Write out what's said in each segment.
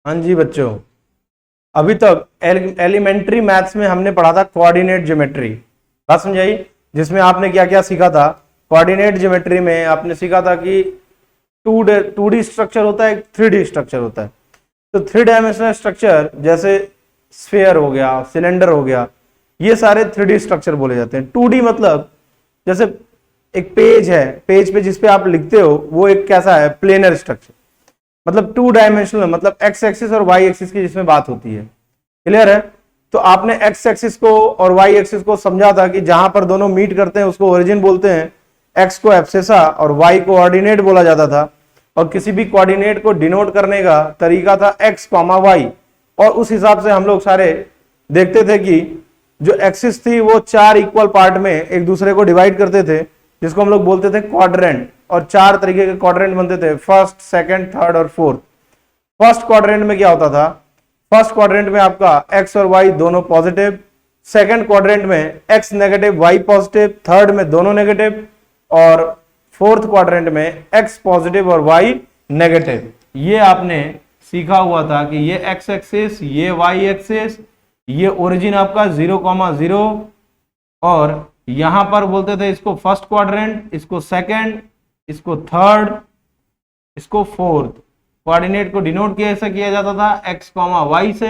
हाँ जी बच्चों, अभी तक एलिमेंट्री मैथ्स में हमने पढ़ा था कोऑर्डिनेट ज्योमेट्री। बात समझाई? जिसमें आपने क्या क्या सीखा था। कोऑर्डिनेट ज्योमेट्री में आपने सीखा था कि 2D स्ट्रक्चर होता है, 3D स्ट्रक्चर होता है। तो 3 डायमेंशनल स्ट्रक्चर जैसे स्फीयर हो गया, सिलेंडर हो गया, ये सारे 3D स्ट्रक्चर बोले जाते हैं। 2D मतलब जैसे एक पेज है, पेज पे जिसपे आप लिखते हो वो एक कैसा है, प्लेनर स्ट्रक्चर। मतलब 2 डायमेंशनल मतलब एक्स एक्सिस और वाई एक्सिस की जिसमें बात होती है। क्लियर है? तो आपने एक्स एक्सिस को और वाई एक्सिस को समझा था कि जहां पर दोनों मीट करते हैं उसको ओरिजिन बोलते हैं। एक्स को एब्सेसा और वाई को ऑर्डिनेट बोला जाता था। और किसी भी कोऑर्डिनेट को डिनोट करने का तरीका था एक्स कॉमा वाई। और उस हिसाब से हम लोग सारे देखते थे कि जो एक्सिस थी वो 4 इक्वल पार्ट में एक दूसरे को डिवाइड करते थे, जिसको हम लोग बोलते थे क्वाड्रेंट। और 4 तरीके के क्वाड्रेंट बनते थे, फर्स्ट, सेकंड, थर्ड और फोर्थ। फर्स्ट क्वाड्रेंट में क्या होता था? फर्स्ट क्वाड्रेंट में आपका एक्स और वाई दोनों पॉजिटिव, सेकंड क्वाड्रेंट में x negative y positive, third में दोनों नेगेटिव, और फोर्थ क्वाड्रेंट में एक्स पॉजिटिव और वाई नेगेटिव। ये आपने सीखा हुआ था कि ये एक्स एक्सिस, ये वाई एक्सिस, ये ओरिजिन आपका 0,0 और यहां पर बोलते थे इसको फर्स्ट क्वाड्रेंट, इसको सेकंड, इसको थर्ड, इसको फोर्थ। कोऑर्डिनेट को डिनोट कैसे किया जाता था? एक्स कॉमा वाई से।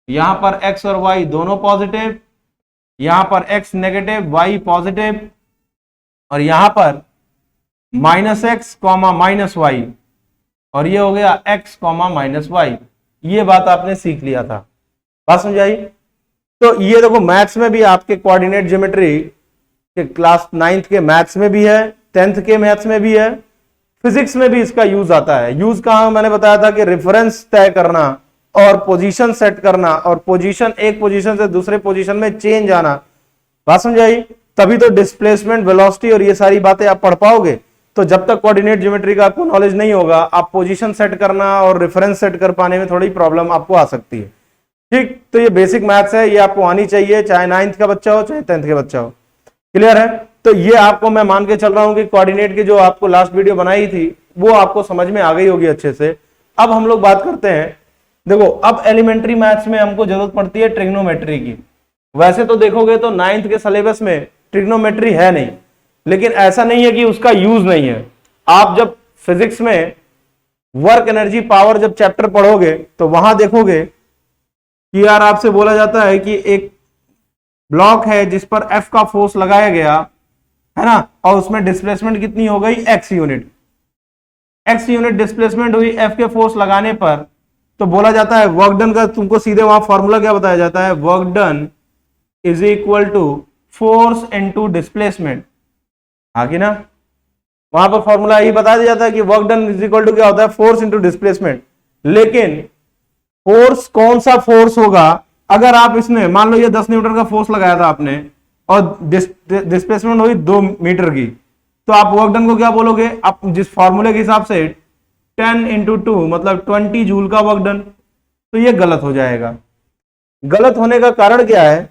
यहां पर एक्स और वाई दोनों पॉजिटिव, यहां पर एक्स नेगेटिव वाई पॉजिटिव, और यहां पर minus x comma minus y, और ये हो गया एक्स कॉमा माइनस वाई। ये बात आपने सीख लिया था। बात समझाई? तो ये देखो मैथ्स में भी आपके कोऑर्डिनेट ज्योमेट्री के क्लास 9th के मैथ्स में भी है, 10th के मैथ्स में भी है, फिजिक्स में भी इसका यूज आता है। यूज कहां? मैंने बताया था कि रेफरेंस तय करना और पोजीशन सेट करना, और पोजीशन एक पोजीशन से दूसरे पोजीशन में चेंज आना। बात समझाई? तभी तो डिस्प्लेसमेंट, वेलोसिटी और ये सारी बातें आप पढ़ पाओगे। तो जब तक कोऑर्डिनेट ज्योमेट्री का आपको नॉलेज नहीं होगा, आप पोजीशन सेट करना और रेफरेंस सेट कर पाने में थोड़ी प्रॉब्लम आपको आ सकती है। ठीक, तो ये बेसिक मैथ्स है, ये आपको आनी चाहिए, चाहे 9th का बच्चा हो चाहे 10th के बच्चा हो। क्लियर है? तो ये आपको मैं मान के चल रहा हूं कि कोऑर्डिनेट की जो आपको लास्ट वीडियो बनाई थी वो आपको समझ में आ गई होगी अच्छे से। अब हम लोग बात करते हैं, देखो अब एलिमेंट्री मैथ्स में हमको जरूरत पड़ती है ट्रिग्नोमेट्री की। वैसे तो देखोगे तो 9th के सिलेबस में ट्रिग्नोमेट्री है नहीं, लेकिन ऐसा नहीं है कि उसका यूज नहीं है। आप जब फिजिक्स में वर्क एनर्जी पावर जब चैप्टर पढ़ोगे तो वहां देखोगे कि यार आपसे बोला जाता है कि एक ब्लॉक है जिस पर F का फोर्स लगाया गया है ना, और उसमें डिस्प्लेसमेंट कितनी हो गई? x unit. x unit displacement हुई F के फोर्स लगाने पर, तो बोला जाता है वर्क डन का तुमको सीधे वहां फॉर्मूला क्या बताया जाता है? Work done is equal to force into displacement. हाँ कि ना? वहां पर फॉर्मूला यही बता दिया जाता है कि work done is equal to क्या होता है? Force into displacement. लेकिन फोर्स कौन सा फोर्स होगा? अगर आप इसमें मान लो ये 10 न्यूटन का फोर्स लगाया था आपने और डिस्प्लेसमेंट हुई 2 मीटर की, तो आप वर्क डन को क्या बोलोगे? आप जिस फॉर्मूले के हिसाब से 10 इंटू 2 मतलब 20 जूल का वर्क डन। तो ये गलत हो जाएगा। गलत होने का कारण क्या है?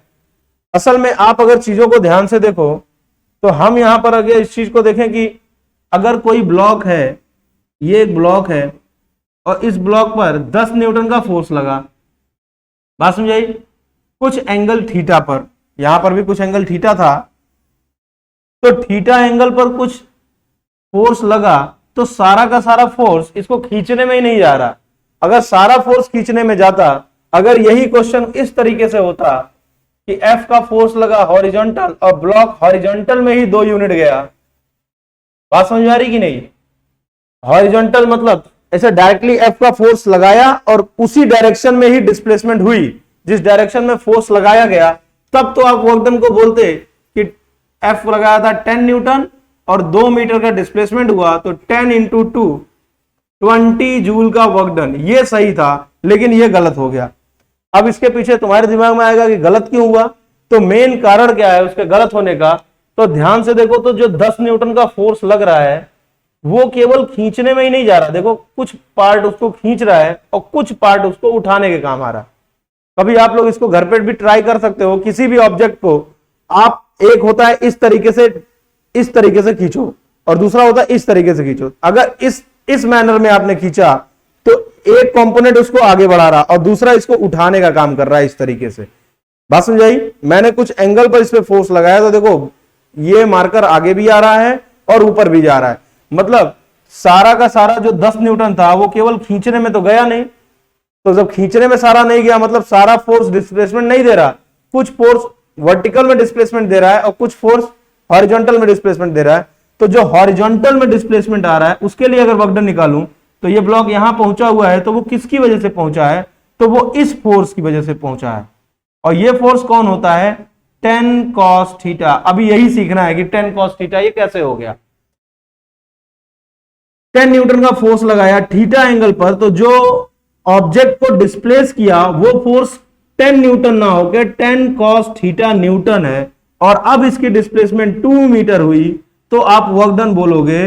असल में आप अगर चीजों को ध्यान से देखो तो हम यहां पर अगर इस चीज को देखें कि अगर कोई ब्लॉक है, ये एक ब्लॉक है और इस ब्लॉक पर 10 न्यूटन का फोर्स लगा। बात समझाई? कुछ एंगल थीटा पर, यहां पर भी कुछ एंगल थीटा था, तो थीटा एंगल पर कुछ फोर्स लगा, तो सारा का सारा फोर्स इसको खींचने में ही नहीं जा रहा। अगर सारा फोर्स खींचने में जाता, अगर यही क्वेश्चन इस तरीके से होता कि F का फोर्स लगा हॉरिजॉन्टल और ब्लॉक हॉरिजॉन्टल में ही 2 यूनिट गया। बात समझ आ रही कि नहीं? हॉरिजॉन्टल मतलब ऐसे डायरेक्टली F का फोर्स लगाया और उसी डायरेक्शन में ही डिस्प्लेसमेंट हुई जिस डायरेक्शन में फोर्स लगाया गया, तब तो आप वर्क डन को बोलते कि F लगाया था 10 न्यूटन और 2 मीटर का डिस्प्लेसमेंट हुआ, तो 10 इंटू 2 20 जूल का वर्क डन। ये सही था, लेकिन ये गलत हो गया। अब इसके पीछे तुम्हारे दिमाग में आएगा कि गलत क्यों हुआ? तो मेन कारण क्या है उसके गलत होने का? तो ध्यान से देखो, तो जो 10 न्यूटन का फोर्स लग रहा है वो केवल खींचने में ही नहीं जा रहा। देखो कुछ पार्ट उसको खींच रहा है और कुछ पार्ट उसको उठाने के काम आ रहा। कभी आप लोग इसको घर पे भी ट्राई कर सकते हो। किसी भी ऑब्जेक्ट को आप, एक होता है इस तरीके से खींचो और दूसरा होता है इस तरीके से खींचो। अगर इस मैनर में आपने खींचा तो एक कंपोनेंट उसको आगे बढ़ा रहा और दूसरा इसको उठाने का काम कर रहा है इस तरीके से। बात समझाई? मैंने कुछ एंगल पर इस पे फोर्स लगाया तो देखो ये मार्कर आगे भी आ रहा है और ऊपर भी जा रहा है, मतलब सारा का सारा जो 10 न्यूटन था वो केवल खींचने में तो गया नहीं। तो जब खींचने में सारा नहीं गया मतलब सारा फोर्स डिस्प्लेसमेंट नहीं दे रहा, कुछ फोर्स वर्टिकल में डिस्प्लेसमेंट दे रहा है और कुछ फोर्स हॉरिजॉन्टल में डिस्प्लेसमेंट दे रहा है। तो जो हॉरिजॉन्टल में डिस्प्लेसमेंट आ रहा है उसके लिए अगर वर्क डन निकालूं तो ये ब्लॉक यहां पहुंचा हुआ है, तो वो किसकी वजह से पहुंचा है? तो वो इस फोर्स की वजह से पहुंचा है। और ये फोर्स कौन होता है? tan cos theta. अभी यही सीखना है कि tan cos थीटा ये कैसे हो गया। 10 न्यूटन का फोर्स लगाया थीटा एंगल पर, तो जो ऑब्जेक्ट को डिस्प्लेस किया वो फोर्स 10 न्यूटन ना होकर tan cos थीटा न्यूटन है, और अब इसकी डिस्प्लेसमेंट 2 मीटर हुई, तो आप वर्क डन बोलोगे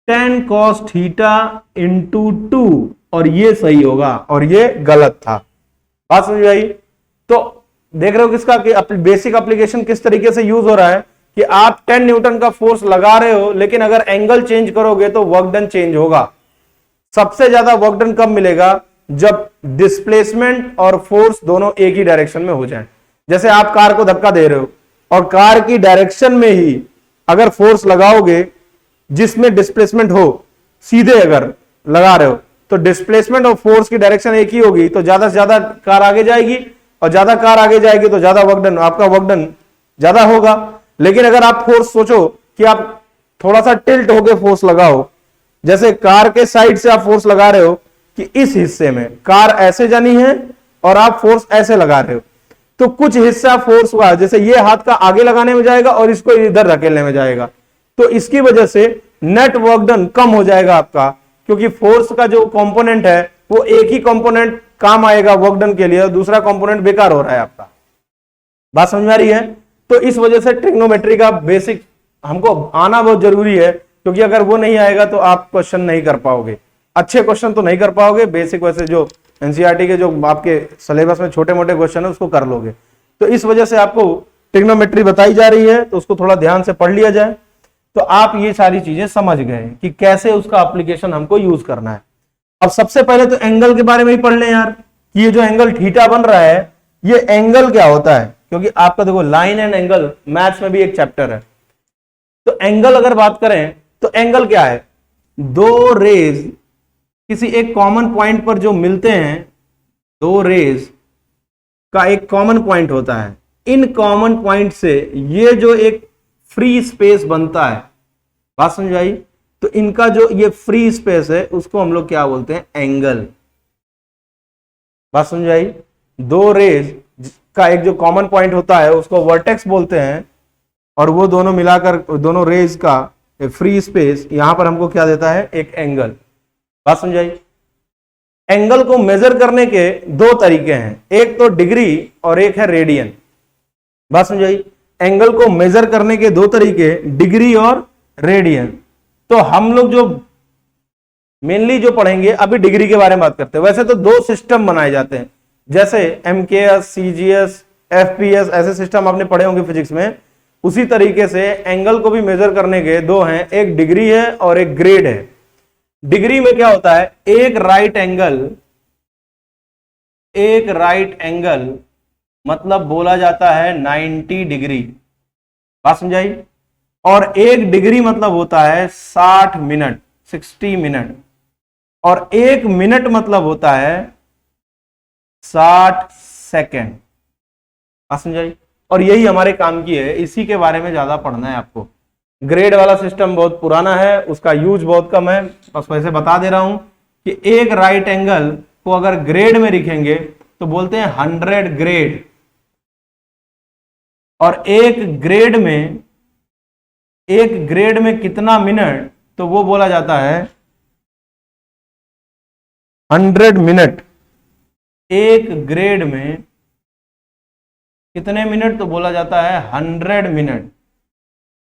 tan cos थीटा इंटू 2, और ये सही होगा और ये गलत था। बात समझ आई? तो देख रहे हो किसका कि बेसिक एप्लीकेशन किस तरीके से यूज हो रहा है कि आप 10 न्यूटन का फोर्स लगा रहे हो, लेकिन अगर एंगल चेंज करोगे तो वर्क डन चेंज होगा। सबसे ज्यादा वर्क डन कब मिलेगा? जब डिस्प्लेसमेंट और फोर्स दोनों एक ही डायरेक्शन में हो जाए। जैसे आप कार को धक्का दे रहे हो और कार की डायरेक्शन में ही अगर फोर्स लगाओगे जिसमें डिस्प्लेसमेंट हो, सीधे अगर लगा रहे हो तो डिस्प्लेसमेंट और फोर्स की डायरेक्शन एक ही होगी, तो ज्यादा से ज्यादा कार आगे जाएगी, और ज्यादा कार आगे जाएगी तो ज्यादा वर्क डन, आपका वर्क डन ज्यादा होगा। लेकिन अगर आप फोर्स सोचो कि आप थोड़ा सा टिल्ट होके फोर्स लगाओ, जैसे कार के साइड से आप फोर्स लगा रहे हो कि इस हिस्से में कार ऐसे जानी है और आप फोर्स ऐसे लगा रहे हो, तो कुछ हिस्सा फोर्स हुआ जैसे ये हाथ का आगे लगाने में जाएगा और इसको इधर धकेलने में जाएगा, तो इसकी वजह से नेट वर्क डन कम हो जाएगा आपका, क्योंकि फोर्स का जो कंपोनेंट है वो एक ही कंपोनेंट काम आएगा वर्क डन के लिए, दूसरा कंपोनेंट बेकार हो रहा है आपका। बात समझ में आ रही है? तो इस वजह से ट्रिग्नोमेट्री का बेसिक हमको आना बहुत जरूरी है, क्योंकि अगर वो नहीं आएगा तो आप क्वेश्चन नहीं कर पाओगे, अच्छे क्वेश्चन तो नहीं कर पाओगे। बेसिक वैसे जो एनसीईआरटी के जो आपके सिलेबस में छोटे मोटे क्वेश्चन है उसको कर लोगे। तो इस वजह से आपको ट्रिग्नोमेट्री बताई जा रही है, तो उसको थोड़ा ध्यान से पढ़ लिया जाए, तो आप ये सारी चीजें समझ गए कि कैसे उसका एप्लीकेशन हमको यूज करना है। अब सबसे पहले तो एंगल के बारे में ही पढ़ लें यार, कि ये जो एंगल थीटा बन रहा है ये एंगल क्या होता है, क्योंकि आपका देखो लाइन एंड एंगल मैथ्स में भी एक चैप्टर है। तो एंगल अगर बात करें तो एंगल क्या है? दो रेज किसी एक कॉमन पॉइंट पर जो मिलते हैं, दो रेज का एक कॉमन पॉइंट होता है, इन कॉमन पॉइंट से ये जो एक फ्री स्पेस बनता है, बात समझ आई? तो इनका जो ये फ्री स्पेस है उसको हम लोग क्या बोलते हैं? एंगल। बात समझ आई? दो रेज का एक जो कॉमन पॉइंट होता है उसको वर्टेक्स बोलते हैं, और वो दोनों मिलाकर दोनों रेज का फ्री स्पेस यहां पर हमको क्या देता है? एक एंगल। बात समझ आई? एंगल को मेजर करने के दो तरीके हैं, एक तो डिग्री और एक है रेडियन। बात समझ आई? एंगल को मेजर करने के दो तरीके, डिग्री और रेडियन। तो हम लोग जो मेनली जो पढ़ेंगे अभी डिग्री के बारे में बात करते हैं। वैसे तो दो सिस्टम बनाए जाते हैं, जैसे MKS, CGS, FPS ऐसे सिस्टम आपने पढ़े होंगे फिजिक्स में, उसी तरीके से एंगल को भी मेजर करने के दो हैं, एक डिग्री है और एक ग्रेड है। डिग्री में क्या होता है? एक राइट एंगल मतलब बोला जाता है 90 डिग्री। बात समझाई? और एक डिग्री मतलब होता है 60 मिनट, 60 मिनट, और एक मिनट मतलब होता है 60 सेकेंड। बात समझाई? और यही हमारे काम की है, इसी के बारे में ज्यादा पढ़ना है आपको। ग्रेड वाला सिस्टम बहुत पुराना है, उसका यूज बहुत कम है, बस वैसे बता दे रहा हूं कि एक राइट एंगल को अगर ग्रेड में लिखेंगे तो बोलते हैं 100 ग्रेड, और एक ग्रेड में कितना मिनट, तो वो बोला जाता है 100 मिनट। एक ग्रेड में कितने मिनट, तो बोला जाता है 100 मिनट,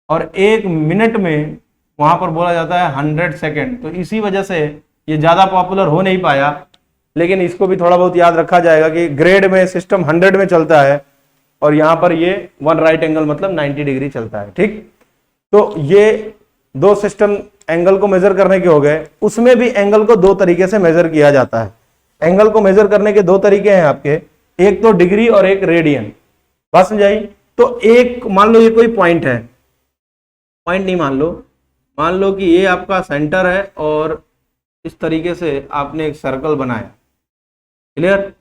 और एक मिनट में वहां पर बोला जाता है 100 सेकेंड। तो इसी वजह से ये ज्यादा पॉपुलर हो नहीं पाया, लेकिन इसको भी थोड़ा बहुत याद रखा जाएगा कि ग्रेड में सिस्टम 100 में चलता है, और यहां पर ये 1 राइट एंगल मतलब 90 डिग्री चलता है। ठीक, तो ये दो सिस्टम एंगल को मेजर करने के हो गए, उसमें भी एंगल को दो तरीके से मेजर किया जाता है। एंगल को मेजर करने के दो तरीके हैं आपके, एक तो डिग्री और एक रेडियन। बात समझाई? तो एक मान लो ये कोई पॉइंट है, पॉइंट नहीं मान लो कि ये आपका सेंटर है और इस तरीके से आपने एक सर्कल बनाया, क्लियर?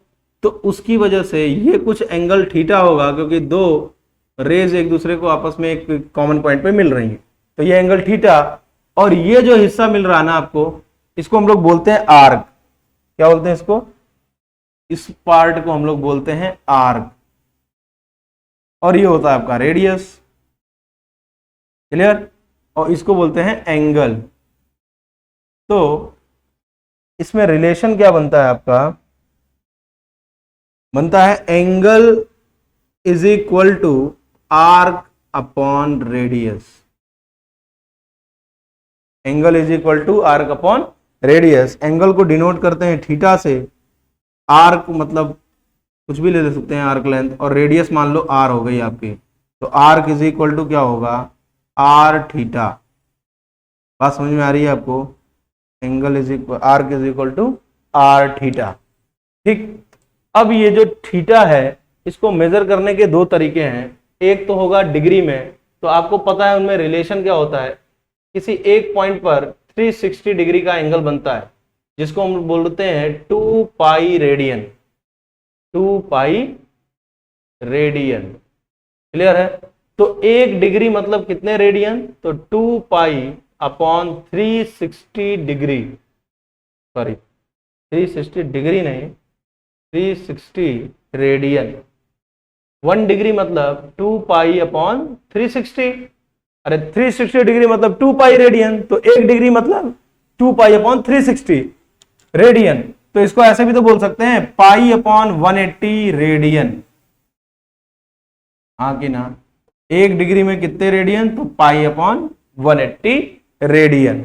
तो उसकी वजह से ये कुछ एंगल थीटा होगा, क्योंकि दो रेज एक दूसरे को आपस में एक कॉमन पॉइंट पे मिल रही है, तो ये एंगल थीटा। और ये जो हिस्सा मिल रहा है ना आपको, इसको हम लोग बोलते हैं आर्क। क्या बोलते हैं इसको? इस पार्ट को हम लोग बोलते हैं आर्क, और ये होता है आपका रेडियस, क्लियर? और इसको बोलते हैं एंगल। तो इसमें रिलेशन क्या बनता है आपका? बनता है angle is equal to arc upon radius. Angle is equal to arc upon radius. Angle को डिनोट करते हैं थीटा से, आर्क मतलब कुछ भी ले सकते हैं, आर्क लेंथ, और रेडियस मान लो आर हो गई आपकी, तो आर्क इज इक्वल टू क्या होगा? R theta. बात समझ में आ रही है आपको? Angle is equal, arc is equal to r theta. ठीक, अब ये जो थीटा है इसको मेजर करने के दो तरीके हैं। एक तो होगा डिग्री में, तो आपको पता है उनमें रिलेशन क्या होता है, किसी एक पॉइंट पर 360 डिग्री का एंगल बनता है, जिसको हम बोलते हैं 2 pi radian. 2 pi radian, clear है? तो एक डिग्री मतलब कितने रेडियन? तो 2 pi upon 360 degree, sorry 360 degree नहीं, 360 रेडियन। 1 डिग्री मतलब 2 पाई अपॉन 360, अरे 360 डिग्री मतलब 2 पाई रेडियन, तो 1 डिग्री मतलब 2 पाई अपॉन 360 रेडियन। तो इसको ऐसे भी तो बोल सकते हैं, पाई अपॉन 180 रेडियन, हाँ कि ना? 1 डिग्री में कितने रेडियन? तो पाई अपॉन 180 रेडियन।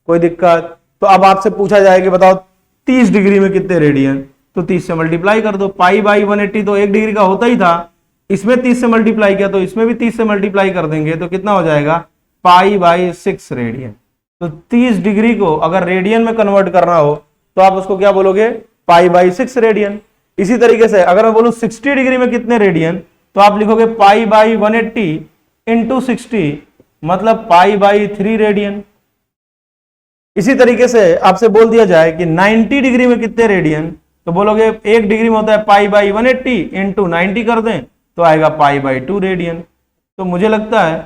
कोई दिक्कत? तो अब आपसे पूछा जाए कि बताओ 30 डिग्री में कितने रेडियन, तो 30 से मल्टीप्लाई कर दो। पाई बाई 180 तो 1 डिग्री का होता ही था, इसमें 30 से मल्टीप्लाई किया तो इसमें भी 30 से मल्टीप्लाई कर देंगे, तो कितना हो जाएगा? Pi by 6 radian. तो 30 डिग्री को अगर रेडियन में कन्वर्ट करना हो तो आप उसको क्या बोलोगे? Pi by 6 radian. इसी तरीके से अगर मैं बोलूं 60 डिग्री में कितने रेडियन, तो आप लिखोगे पाई बाई 180 इंटू 60, मतलब पाई बाई 3 रेडियन। इसी तरीके से आपसे बोल दिया जाए कि 90 डिग्री में कितने रेडियन, तो बोलोगे 1 डिग्री में होता है पाई बाई 180 इंटू 90 कर दें तो आएगा पाई बाई 2 रेडियन। तो मुझे लगता है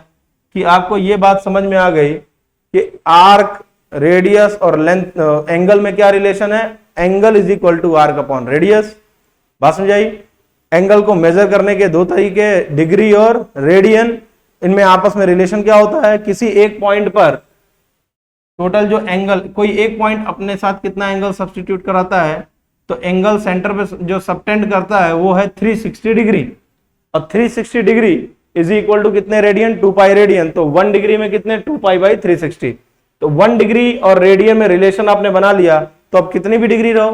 कि आपको ये बात समझ में आ गई कि आर्क, रेडियस और लेंथ, एंगल में क्या रिलेशन है? Angle is equal to arc upon radius. बात समझाई? एंगल को मेजर करने के दो तरीके, डिग्री और रेडियन, इनमें आपस में रिलेशन क्या होता है? किसी एक पॉइंट पर टोटल जो एंगल, कोई एक पॉइंट अपने साथ कितना एंगल सब्स्टिट्यूट कराता है, तो एंगल सेंटर पे जो सबटेंड करता है वो है 360 डिग्री, और 360 डिग्री इज इक्वल टू कितने रेडियन? 2 pi radian. तो 1 डिग्री में कितने? 2 पाई बाई 360। तो 1 डिग्री और रेडियन में रिलेशन आपने बना लिया, तो अब कितनी भी डिग्री रहो,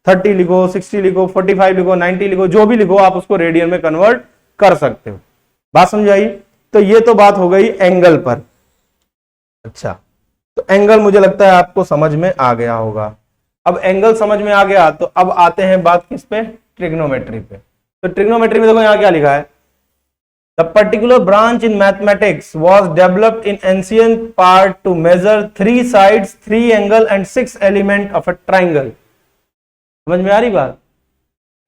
30 लिखो, 60 लिखो, 45 लिखो, 90 लिखो, जो भी लिखो आप उसको रेडियन में कन्वर्ट कर सकते हो। बात समझाई? तो ये तो बात हो गई एंगल पर। अच्छा, तो एंगल मुझे लगता है आपको समझ में आ गया होगा। अब एंगल समझ में आ गया तो अब आते हैं बात किस पे? ट्रिग्नोमेट्री पे। तो ट्रिग्नोमेट्री में देखो यहां क्या लिखा है, the particular branch in mathematics was developed in ancient part to measure 3 sides, 3 angle and 6 element of a triangle. समझ में आ रही बात?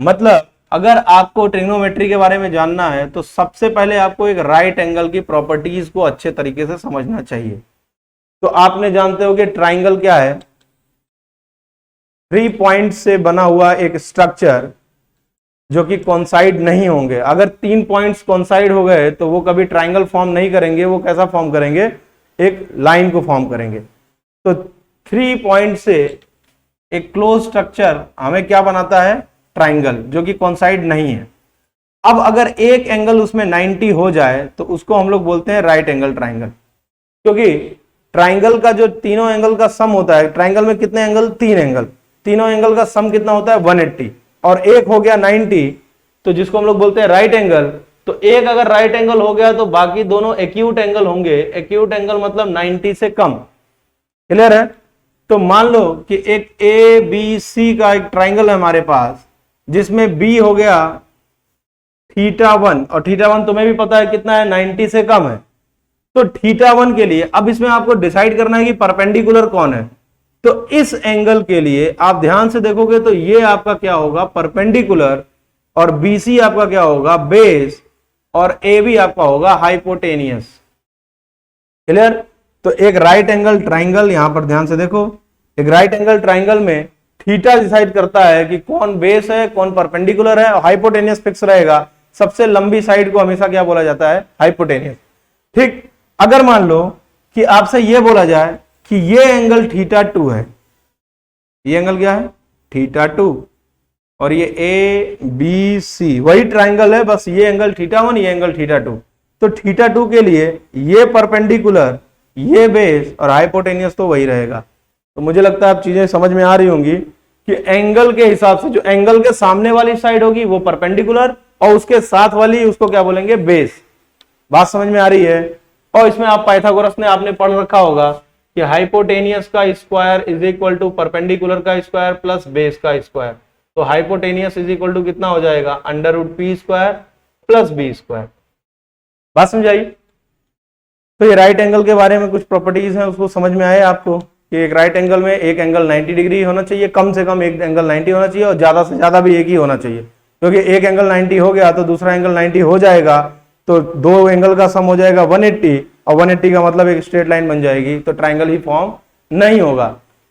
मतलब अगर आपको ट्रिग्नोमेट्री के बारे में जानना है तो सबसे पहले आपको एक राइट एंगल की प्रॉपर्टीज को अच्छे तरीके से समझना चाहिए। तो आपने जानते हो कि ट्राइंगल क्या है? 3 पॉइंट से बना हुआ एक स्ट्रक्चर जो कि कॉन्साइड नहीं होंगे। अगर 3 पॉइंट्स कॉन्साइड हो गए तो वो कभी ट्राइंगल फॉर्म नहीं करेंगे, वो कैसा फॉर्म करेंगे? एक लाइन को फॉर्म करेंगे। तो 3 पॉइंट से एक क्लोज स्ट्रक्चर हमें क्या बनाता है? ट्राइंगल, जो कि कॉन्साइड नहीं है। अब अगर एक एंगल उसमें 90 हो जाए तो उसको हम लोग बोलते हैं राइट एंगल ट्राइंगल, क्योंकि ट्राइंगल का जो तीनों एंगल का सम होता है, ट्राइंगल में कितने एंगल? 3 एंगल, तीनों एंगल का सम कितना होता है? 180, और एक हो गया 90, तो जिसको हम लोग बोलते हैं राइट एंगल। तो एक अगर राइट एंगल हो गया तो बाकी दोनों एक्यूट एंगल होंगे। एक्यूट एंगल मतलब 90 से कम, क्लियर है? तो मान लो कि एक ए बी सी का एक ट्राइंगल है हमारे पास, जिसमें बी हो गया θ1, और θ1 तुम्हें भी पता है कितना है, 90 से कम है। तो θ1 के लिए अब इसमें आपको डिसाइड करना है कि परपेंडिकुलर कौन है। तो इस एंगल के लिए आप ध्यान से देखोगे तो ये आपका क्या होगा, परपेंडिकुलर, और BC आपका क्या होगा, बेस, और AB आपका होगा हाइपोटेनियस। क्लियर? तो एक राइट एंगल ट्राइंगल, यहां पर ध्यान से देखो, एक राइट एंगल ट्राइंगल में थीटा डिसाइड करता है कि कौन बेस है, कौन परपेंडिकुलर है, और हाइपोटेनियस फिक्स रहेगा। सबसे लंबी साइड को हमेशा क्या बोला जाता है, हाइपोटेनियस। ठीक, अगर मान लो कि आपसे यह बोला जाए कि ये एंगल θ2 है, ये एंगल क्या है, θ2, और ये ABC वही ट्राइंगल है, बस ये एंगल θ1, ये एंगल θ2। तो θ2 के लिए ये परपेंडिकुलर, ये बेस, और हाइपोटेनियस तो वही रहेगा। तो मुझे लगता है आप चीजें समझ में आ रही होंगी कि एंगल के हिसाब से जो एंगल के सामने वाली साइड होगी वो परपेंडिकुलर, और उसके साथ वाली उसको क्या बोलेंगे, बेस। बात समझ में आ रही है? और इसमें आप पाइथागोरस ने आपने पढ़ रखा होगा कि हाइपोटेनियस का square is equal to perpendicular का स्क्वायर प्लस बेस का स्क्वायर। तो हाइपोटेनियस इज इक्वल टू कितना हो जाएगा, √p² प्लस b²। बात समझाई? तो ये राइट एंगल के बारे में कुछ प्रॉपर्टीज हैं, उसको समझ में आए आपको कि एक राइट एंगल में एक एंगल 90 डिग्री होना चाहिए, कम से कम एक एंगल 90 होना चाहिए, और ज्यादा से ज्यादा भी एक ही होना चाहिए, क्योंकि एक एंगल 90 हो गया तो दूसरा एंगल 90 हो जाएगा, तो दो एंगल का सम हो जाएगा 180, और 180 का मतलब एक स्ट्रेट लाइन बन जाएगी, तो ट्राइंगल ही फॉर्म नहीं होगा।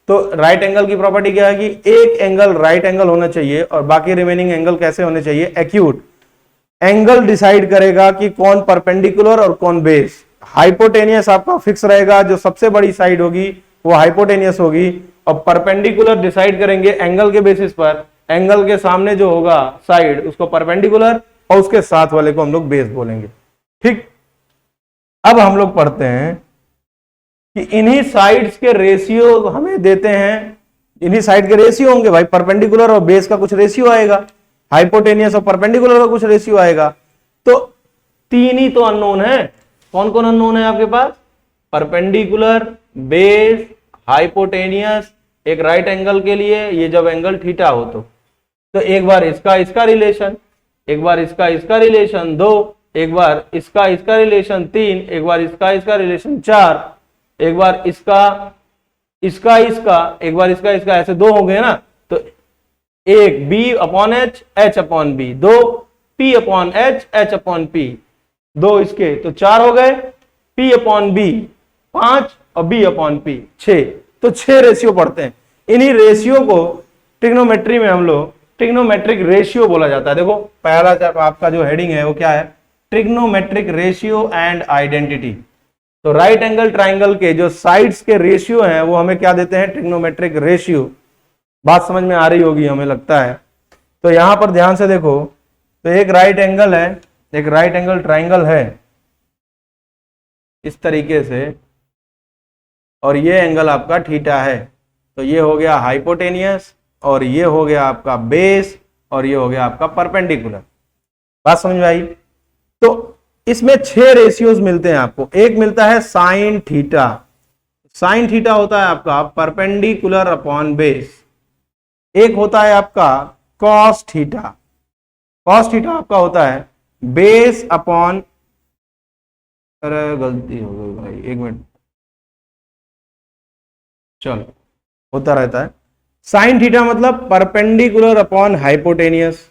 तो राइट एंगल की प्रॉपर्टी क्या है कि एक एंगल राइट एंगल होना चाहिए, और बाकी रिमेनिंग एंगल कैसे होने चाहिए, एक्यूट। एंगल डिसाइड करेगा कि कौन परपेंडिकुलर और कौन बेस। हाइपोटेनियस आपका फिक्स रहेगा, जो सबसे बड़ी साइड होगी वो हाइपोटेनियस होगी, और परपेंडिकुलर डिसाइड करेंगे एंगल के बेसिस पर, एंगल के सामने जो होगा साइड उसको परपेंडिकुलर, और उसके साथ वाले को हम लोग बेस बोलेंगे। ठीक, अब हम लोग पढ़ते हैं कि इन्हीं साइड्स के रेशियो हमें देते हैं, इन्हीं साइड के रेशियो होंगे भाई, परपेंडिकुलर और बेस का कुछ रेशियो आएगा, हाइपोटेनियस और परपेंडिकुलर का कुछ रेशियो आएगा। तो तीन ही तो अननोन है। कौन कौन अननोन है आपके पास, परपेंडिकुलर, बेस, हाइपोटेनियस। एक राइट एंगल के लिए ये जब एंगल थीटा हो तो एक बार इसका रिलेशन, एक बार इसका रिलेशन 2, एक बार इसका रिलेशन 3, एक बार इसका रिलेशन 4, एक बार इसका, एक बार इसका, ऐसे दो हो गए ना। तो एक B/H, H/B, 2 P/H, H/P, 2 इसके, तो 4 हो गए, P/B 5 और B/P 6। तो 6 रेशियो पढ़ते हैं। इन्हीं रेशियो को ट्रिग्नोमेट्री में हम लोग ट्रिग्नोमेट्रिक रेशियो बोला जाता है। देखो पहला आपका जो हेडिंग है वो क्या है, ट्रिग्नोमेट्रिक रेशियो एंड आइडेंटिटी। तो राइट एंगल ट्राइंगल के जो साइड्स के रेशियो हैं वो हमें क्या देते हैं, ट्रिग्नोमेट्रिक रेशियो। बात समझ में आ रही होगी हमें लगता है। तो यहां पर ध्यान से देखो, तो एक राइट एंगल है, एक राइट एंगल ट्राइंगल है इस तरीके से, और ये एंगल आपका थीटा है। तो ये हो गया हाइपोटेनियस, और ये हो गया आपका बेस, और ये हो गया आपका परपेंडिकुलर। बात समझ में आई? तो इसमें 6 रेशियोज मिलते हैं आपको। एक मिलता है साइन थीटा। साइन थीटा होता है आपका परपेंडिकुलर अपॉन बेस। एक होता है आपका कॉस थीटा। कॉस थीटा आपका होता है बेस अपॉन, अरे गलती हो गई भाई, एक मिनट, चलो होता रहता है। साइन थीटा मतलब परपेंडिकुलर अपॉन हाइपोटेनियस।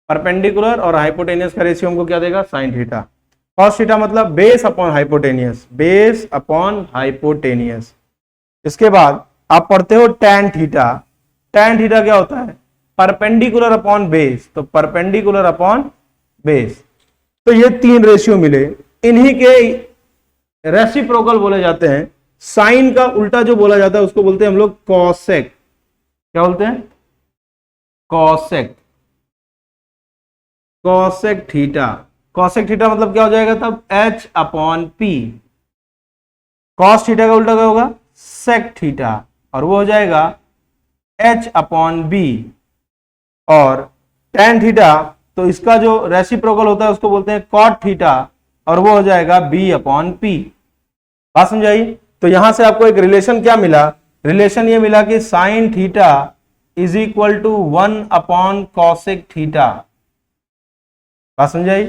परपेंडिकुलर और हाइपोटेनियस का रेशियो हमको क्या देगा, साइन थीटा। कॉस थीटा मतलब base upon hypotenuse, base upon hypotenuse. इसके बाद आप पढ़ते हो टैन थीटा। टैन थीटा क्या होता है, परपेंडिकुलर अपॉन बेस, तो परपेंडिकुलर अपॉन बेस। तो ये 3 रेशियो मिले, इन्हीं के रेसिप्रोकल बोले जाते हैं। साइन का उल्टा जो बोला जाता है उसको बोलते हैं हम लोग कॉसेक। क्या बोलते हैं, cosec. Cosec theta. Cosec theta मतलब क्या हो जाएगा तब, H/P। कॉस थीटा का उल्टा क्या होगा, सेक थीटा, और वो हो जाएगा H/B। और टैन थीटा, तो इसका जो रेसिप्रोकल होता है उसको बोलते हैं कॉट थीटा, और वो हो जाएगा B/P। बात समझाई? तो यहां से आपको एक रिलेशन क्या मिला, रिलेशन ये मिला कि sine theta is equal to 1 upon cosec theta. बात समझाई?